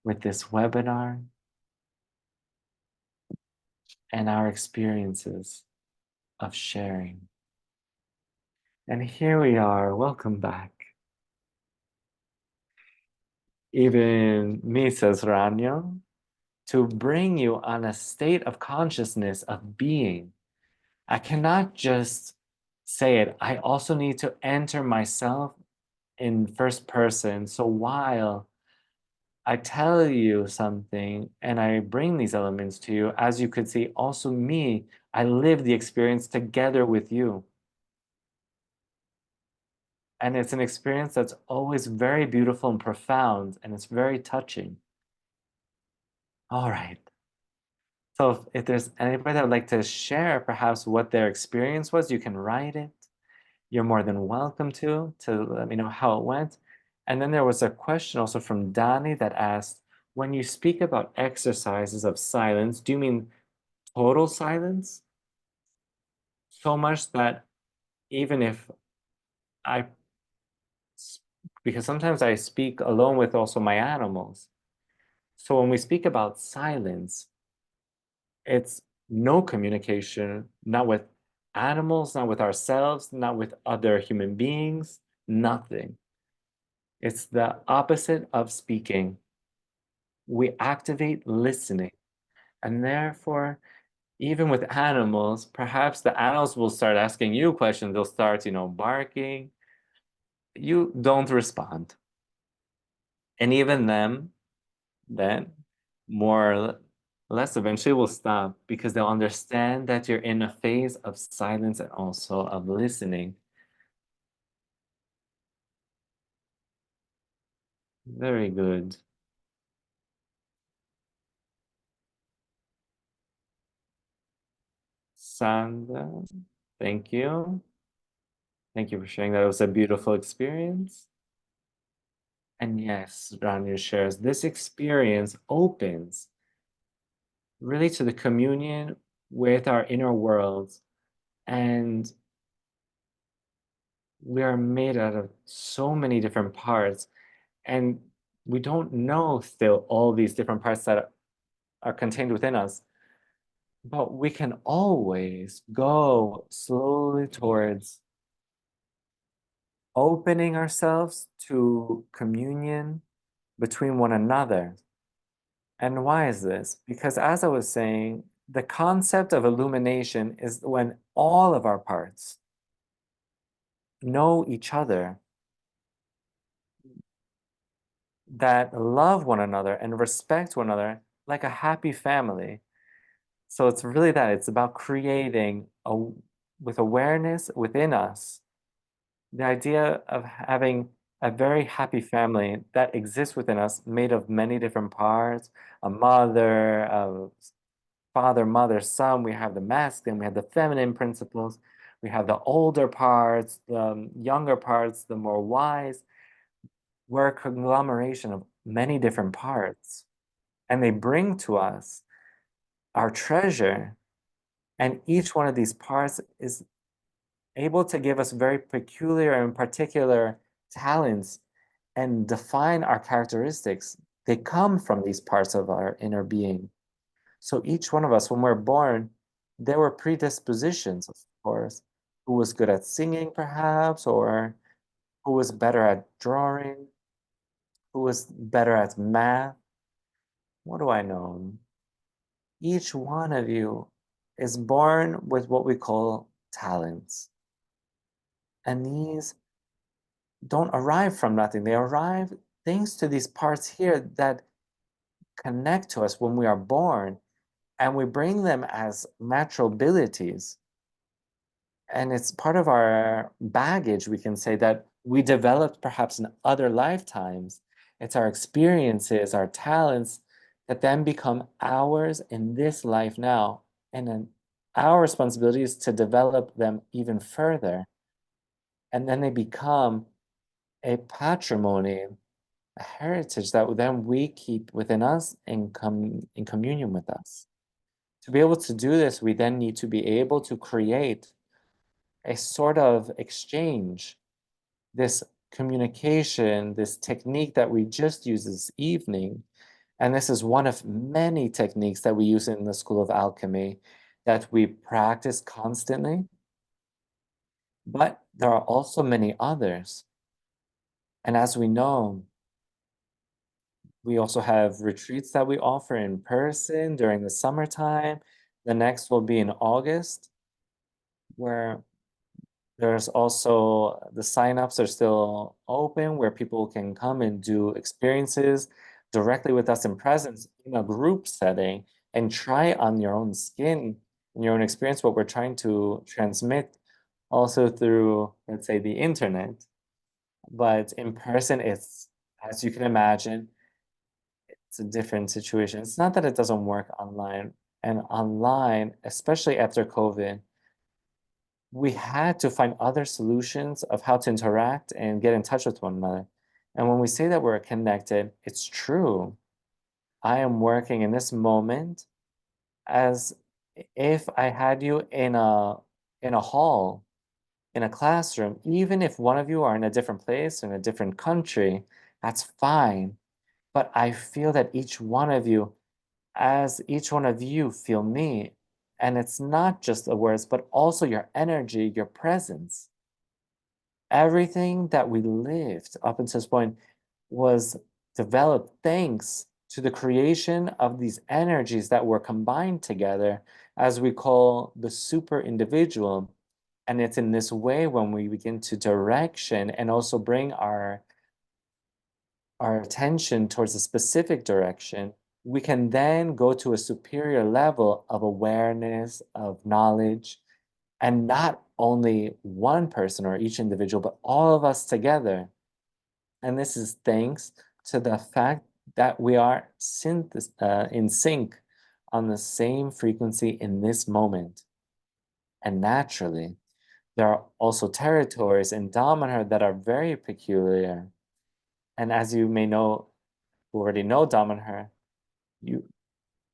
with this webinar and our experiences of sharing. And here we are. Welcome back. Even me, says Ranyo, to bring you on a state of consciousness of being. I cannot just say it. I also need to enter myself in first person. So while I tell you something and I bring these elements to you, as you could see, also me, I live the experience together with you. And it's an experience that's always very beautiful and profound, and it's very touching. All right. So if there's anybody that would like to share perhaps what their experience was, you can write it. You're more than welcome to let me know how it went. And then there was a question also from Dani that asked, when you speak about exercises of silence, do you mean total silence? So much that even if I, because sometimes I speak alone with also my animals. So when we speak about silence, it's no communication, not with animals, not with ourselves, not with other human beings, nothing. It's the opposite of speaking. We activate listening. And therefore, even with animals, perhaps the animals will start asking you questions. They'll start, barking. You don't respond. And even them, then more or less eventually will stop because they'll understand that you're in a phase of silence and also of listening. Very good. Sandra, thank you. Thank you for sharing that. It was a beautiful experience. And yes, Rania shares, this experience opens really to the communion with our inner worlds. And we are made out of so many different parts. And we don't know still all these different parts that are contained within us. But we can always go slowly towards opening ourselves to communion between one another. And why is this? Because as I was saying, the concept of illumination is when all of our parts know each other, that love one another and respect one another like a happy family. So it's really that. It's about creating with awareness within us, the idea of having a very happy family that exists within us, made of many different parts, a mother, a father, mother, son. We have the masculine, we have the feminine principles, we have the older parts, the younger parts, the more wise. We're a conglomeration of many different parts, and they bring to us our treasure. And each one of these parts is able to give us very peculiar and particular talents and define our characteristics. They come from these parts of our inner being. So each one of us, when we're born, there were predispositions, of course, who was good at singing, perhaps, or who was better at drawing, who was better at math. What do I know? Each one of you is born with what we call talents. And these don't arrive from nothing. They arrive thanks to these parts here that connect to us when we are born, and we bring them as natural abilities. And it's part of our baggage, we can say, that we developed perhaps in other lifetimes. It's our experiences, our talents that then become ours in this life now. And then our responsibility is to develop them even further. And then they become a patrimony, a heritage that then we keep within us and come in communion with us. To be able to do this, we then need to be able to create a sort of exchange, this communication, this technique that we just used this evening. And this is one of many techniques that we use in the School of Alchemy that we practice constantly. But there are also many others. And as we know, we also have retreats that we offer in person during the summertime. The next will be in August, where there's also the signups are still open, where people can come and do experiences directly with us in presence in a group setting and try on your own skin, in your own experience, what we're trying to transmit also through, let's say, the internet. But in person, it's, as you can imagine, it's a different situation. It's not that it doesn't work online. And online, especially after COVID, we had to find other solutions of how to interact and get in touch with one another. And when we say that we're connected, it's true. I am working in this moment as if I had you in a hall, in a classroom, even if one of you are in a different place, in a different country, that's fine. But I feel that each one of you, as each one of you feel me. And it's not just the words, but also your energy, your presence. Everything that we lived up until this point was developed thanks to the creation of these energies that were combined together, as we call the super individual. And it's in this way when we begin to direction and also bring our attention towards a specific direction, we can then go to a superior level of awareness, of knowledge, and not only one person or each individual, but all of us together. And this is thanks to the fact that we are in sync on the same frequency in this moment. And naturally, there are also territories in Damanhur that are very peculiar. And as you may know, who already know Damanhur, you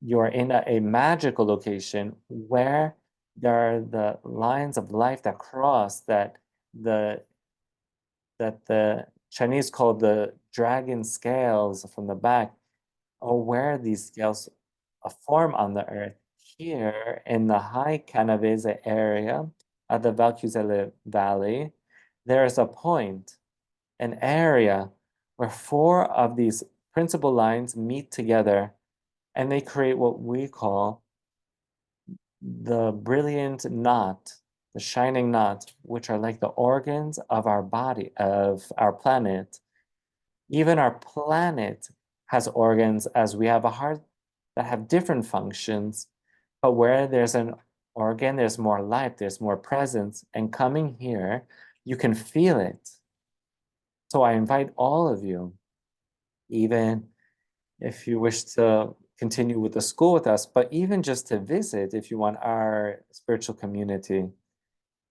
you are in a magical location where there are the lines of life that cross the the Chinese call the dragon scales from the back, or where these scales form on the earth. Here in the high Canavese area of the Valcusele Valley, there is a point, an area where four of these principal lines meet together and they create what we call the brilliant knot, the shining knot, which are like the organs of our body, of our planet. Even our planet has organs, as we have a heart that have different functions, but where there's an organ, there's more life, there's more presence, and coming here, you can feel it. So I invite all of you, even if you wish to continue with the school with us, but even just to visit if you want our spiritual community.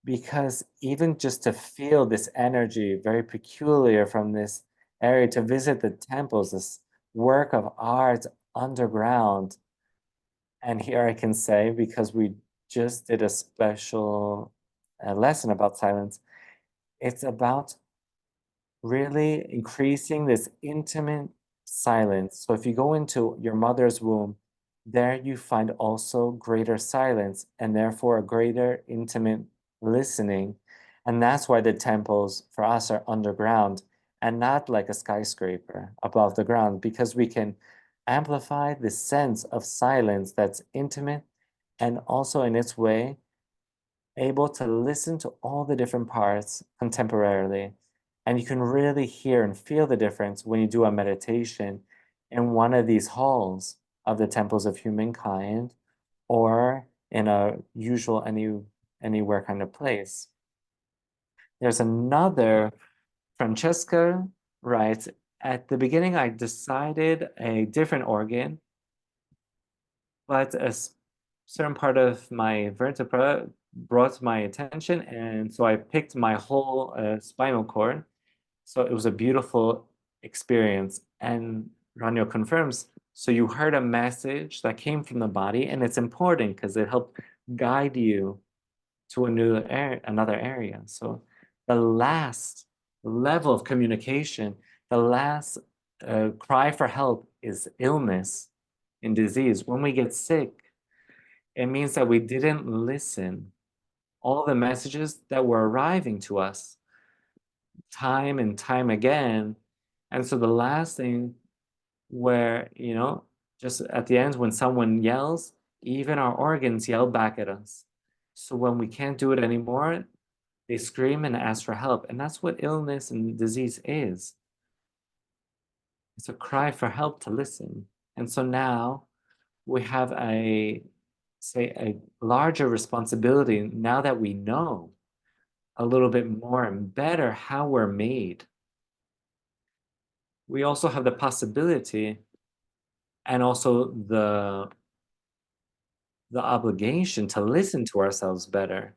Because even just to feel this energy very peculiar from this area, to visit the temples, this work of art underground. And here I can say, because we just did a special lesson about silence, it's about really increasing this intimate silence. So if you go into your mother's womb, there you find also greater silence and therefore a greater intimate listening. And that's why the temples for us are underground and not like a skyscraper above the ground, because we can amplify the sense of silence that's intimate and also in its way able to listen to all the different parts contemporarily. And you can really hear and feel the difference when you do a meditation in one of these halls of the temples of humankind or in a usual anywhere kind of place. There's another, Francesca writes, at the beginning, I decided a different organ, but certain part of my vertebra brought my attention, and so I picked my whole spinal cord. So it was a beautiful experience. And Ranyo confirms, so you heard a message that came from the body, and it's important because it helped guide you to another area. So the last level of communication, the last cry for help is illness and disease. When we get sick, it means that we didn't listen. All the messages that were arriving to us time and time again. And so the last thing where, just at the end, when someone yells, even our organs yell back at us. So when we can't do it anymore, they scream and ask for help. And that's what illness and disease is. It's a cry for help to listen. And so now we have a larger responsibility now that we know a little bit more and better how we're made. We also have the possibility and also the obligation to listen to ourselves better.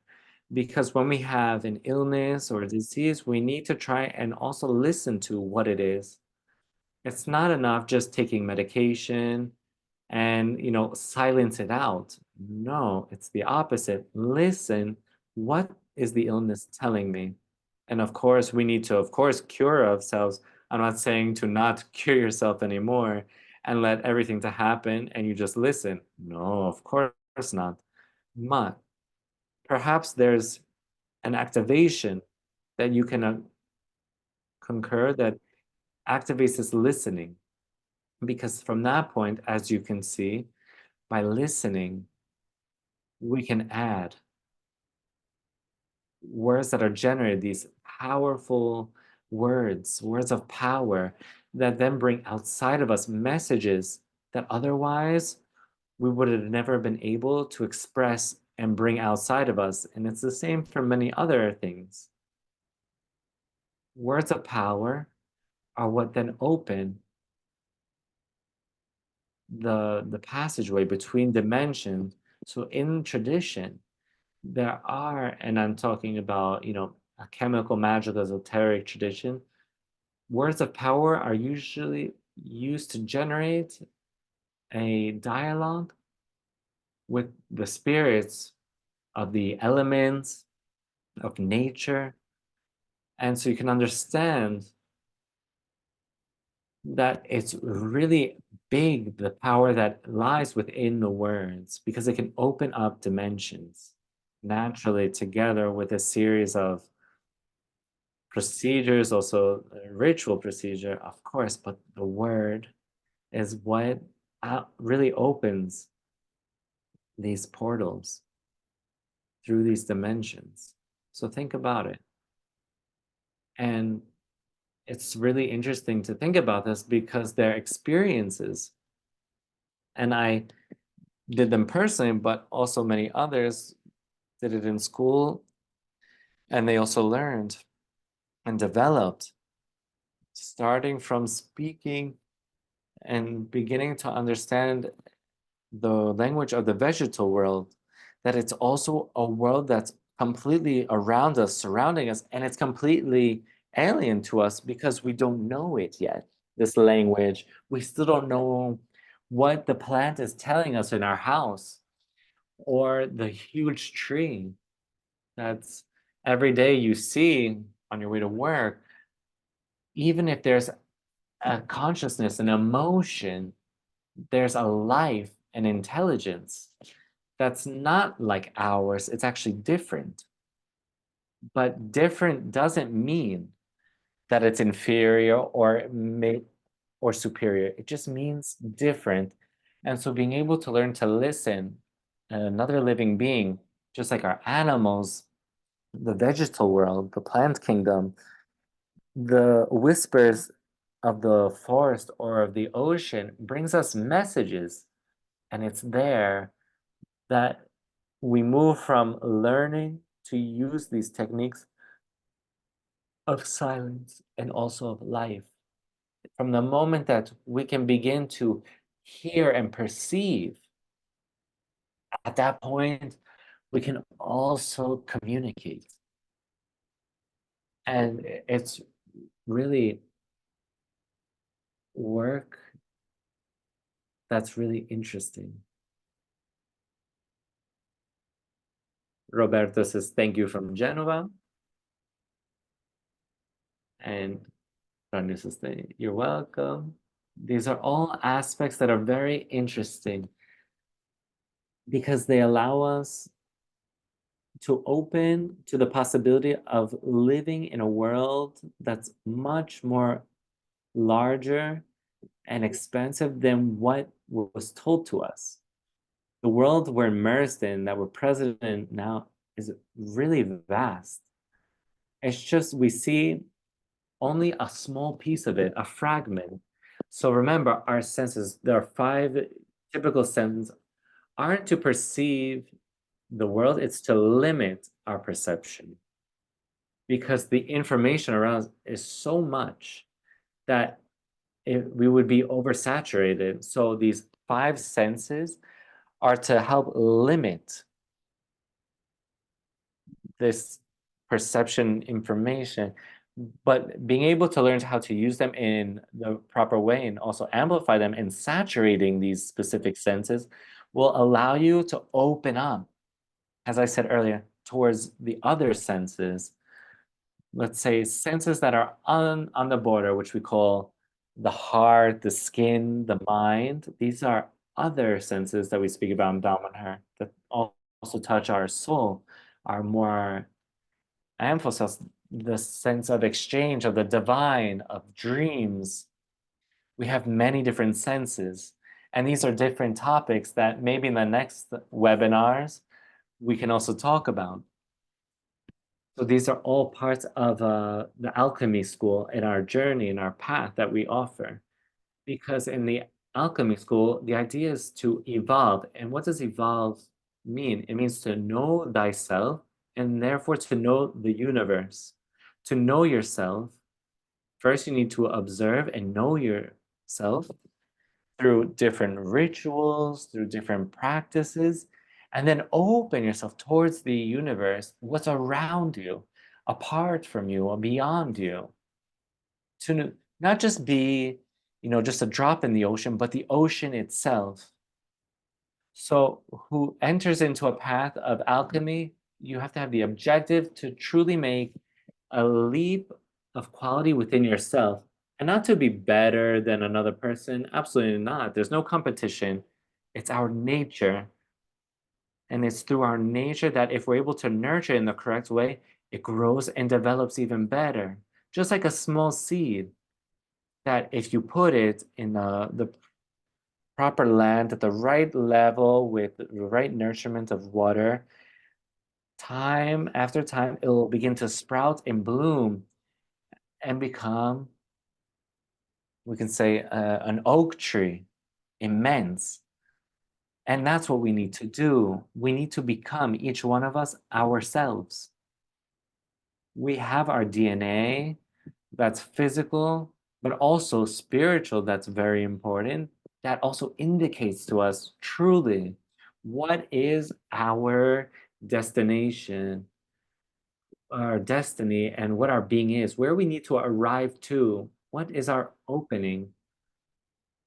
Because when we have an illness or a disease, we need to try and also listen to what it is. It's not enough just taking medication and silence it out. No, it's the opposite. Listen, what is the illness telling me? And of course, we need to, of course, cure ourselves. I'm not saying to not cure yourself anymore and let everything to happen and you just listen. No, of course not. But perhaps there's an activation that you can concur that activates this listening. Because from that point, as you can see, by listening, we can add words that are generated, these powerful words of power that then bring outside of us messages that otherwise we would have never been able to express and bring outside of us. And it's the same for many other things. Words of power are what then open the passageway between dimensions. So in tradition, there are, and I'm talking about, a chemical, magical, esoteric tradition, words of power are usually used to generate a dialogue with the spirits of the elements, of nature. And so you can understand that it's really big, the power that lies within the words, because it can open up dimensions naturally together with a series of procedures, also a ritual procedure, of course, but the word is what really opens these portals through these dimensions. So think about it. And it's really interesting to think about this because they're experiences. And I did them personally, but also many others did it in school. And they also learned and developed, starting from speaking and beginning to understand the language of the vegetal world, that it's also a world that's completely around us, surrounding us, and it's completely alien to us because we don't know it yet. This language, we still don't know what the plant is telling us in our house, or the huge tree that's every day you see on your way to work. Even if there's a consciousness, an emotion, there's a life and intelligence that's not like ours. It's actually different. But different doesn't mean that it's inferior or superior. It just means different. And so being able to learn to listen another living being, just like our animals, the vegetal world, the plant kingdom, the whispers of the forest or of the ocean brings us messages, and it's there that we move from learning to use these techniques of silence and also of life. From the moment that we can begin to hear and perceive, at that point, we can also communicate. And it's really work that's really interesting. Roberto says, thank you from Genova. And Rania says, you're welcome. These are all aspects that are very interesting because they allow us to open to the possibility of living in a world that's much more larger and expansive than what was told to us. The world we're immersed in, that we're present in now, is really vast. It's just we see only a small piece of it, a fragment. So remember, our senses, there are five typical senses, aren't to perceive the world, it's to limit our perception. Because the information around us is so much that we would be oversaturated. So these five senses are to help limit this perception information, but being able to learn how to use them in the proper way and also amplify them and saturating these specific senses will allow you to open up, as I said earlier, towards the other senses. Let's say senses that are on the border, which we call the heart, the skin, the mind. These are other senses that we speak about in Damanhur that also touch our soul, are more emphasis the sense of exchange, of the divine, of dreams. We have many different senses. And these are different topics that maybe in the next webinars we can also talk about. So these are all parts of the alchemy school in our journey, in our path that we offer. Because in the alchemy school, the idea is to evolve. And what does evolve mean? It means to know thyself and therefore to know the universe. To know yourself, first you need to observe and know yourself through different rituals, through different practices, and then open yourself towards the universe, what's around you, apart from you, or beyond you, to not just be, just a drop in the ocean, but the ocean itself. So, who enters into a path of alchemy, you have to have the objective to truly make a leap of quality within yourself and not to be better than another person. Absolutely not. There's no competition. It's our nature. And it's through our nature that if we're able to nurture it in the correct way, it grows and develops even better. Just like a small seed that if you put it in the proper land at the right level with the right nourishment of water, time after time, it will begin to sprout and bloom and become, we can say, an oak tree, immense. And that's what we need to do. We need to become, each one of us, ourselves. We have our DNA that's physical, but also spiritual, that's very important. That also indicates to us truly what is our destination, our destiny, and what our being is, where we need to arrive to, what is our opening.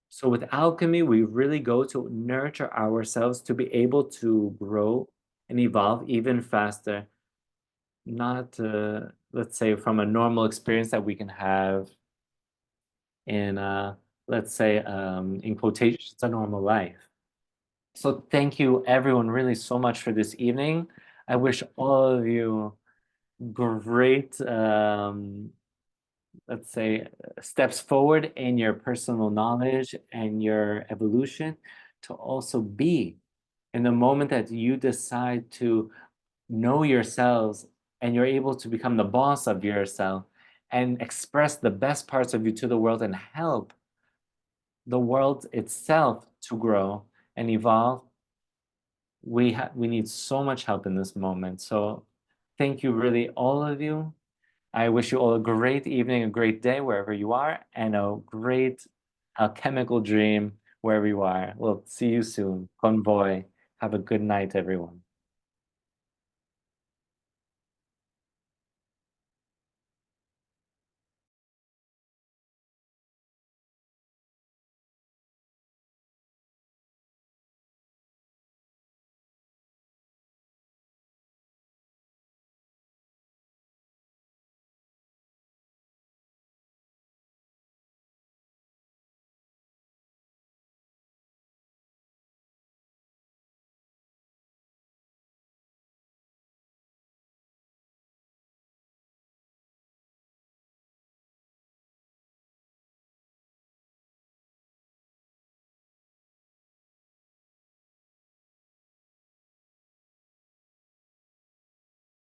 So with alchemy, we really go to nurture ourselves to be able to grow and evolve even faster. Not, let's say, from a normal experience that we can have in, let's say, in quotations, a normal life. So thank you, everyone, really so much for this evening. I wish all of you great, let's say, steps forward in your personal knowledge and your evolution to also be in the moment that you decide to know yourselves and you're able to become the boss of yourself and express the best parts of you to the world and help the world itself to grow and evolve. we need so much help in this moment. So thank you, really, all of you. I wish you all a great evening, a great day wherever you are, and a great alchemical dream wherever you are. We'll see you soon. Convoy. Have a good night, everyone.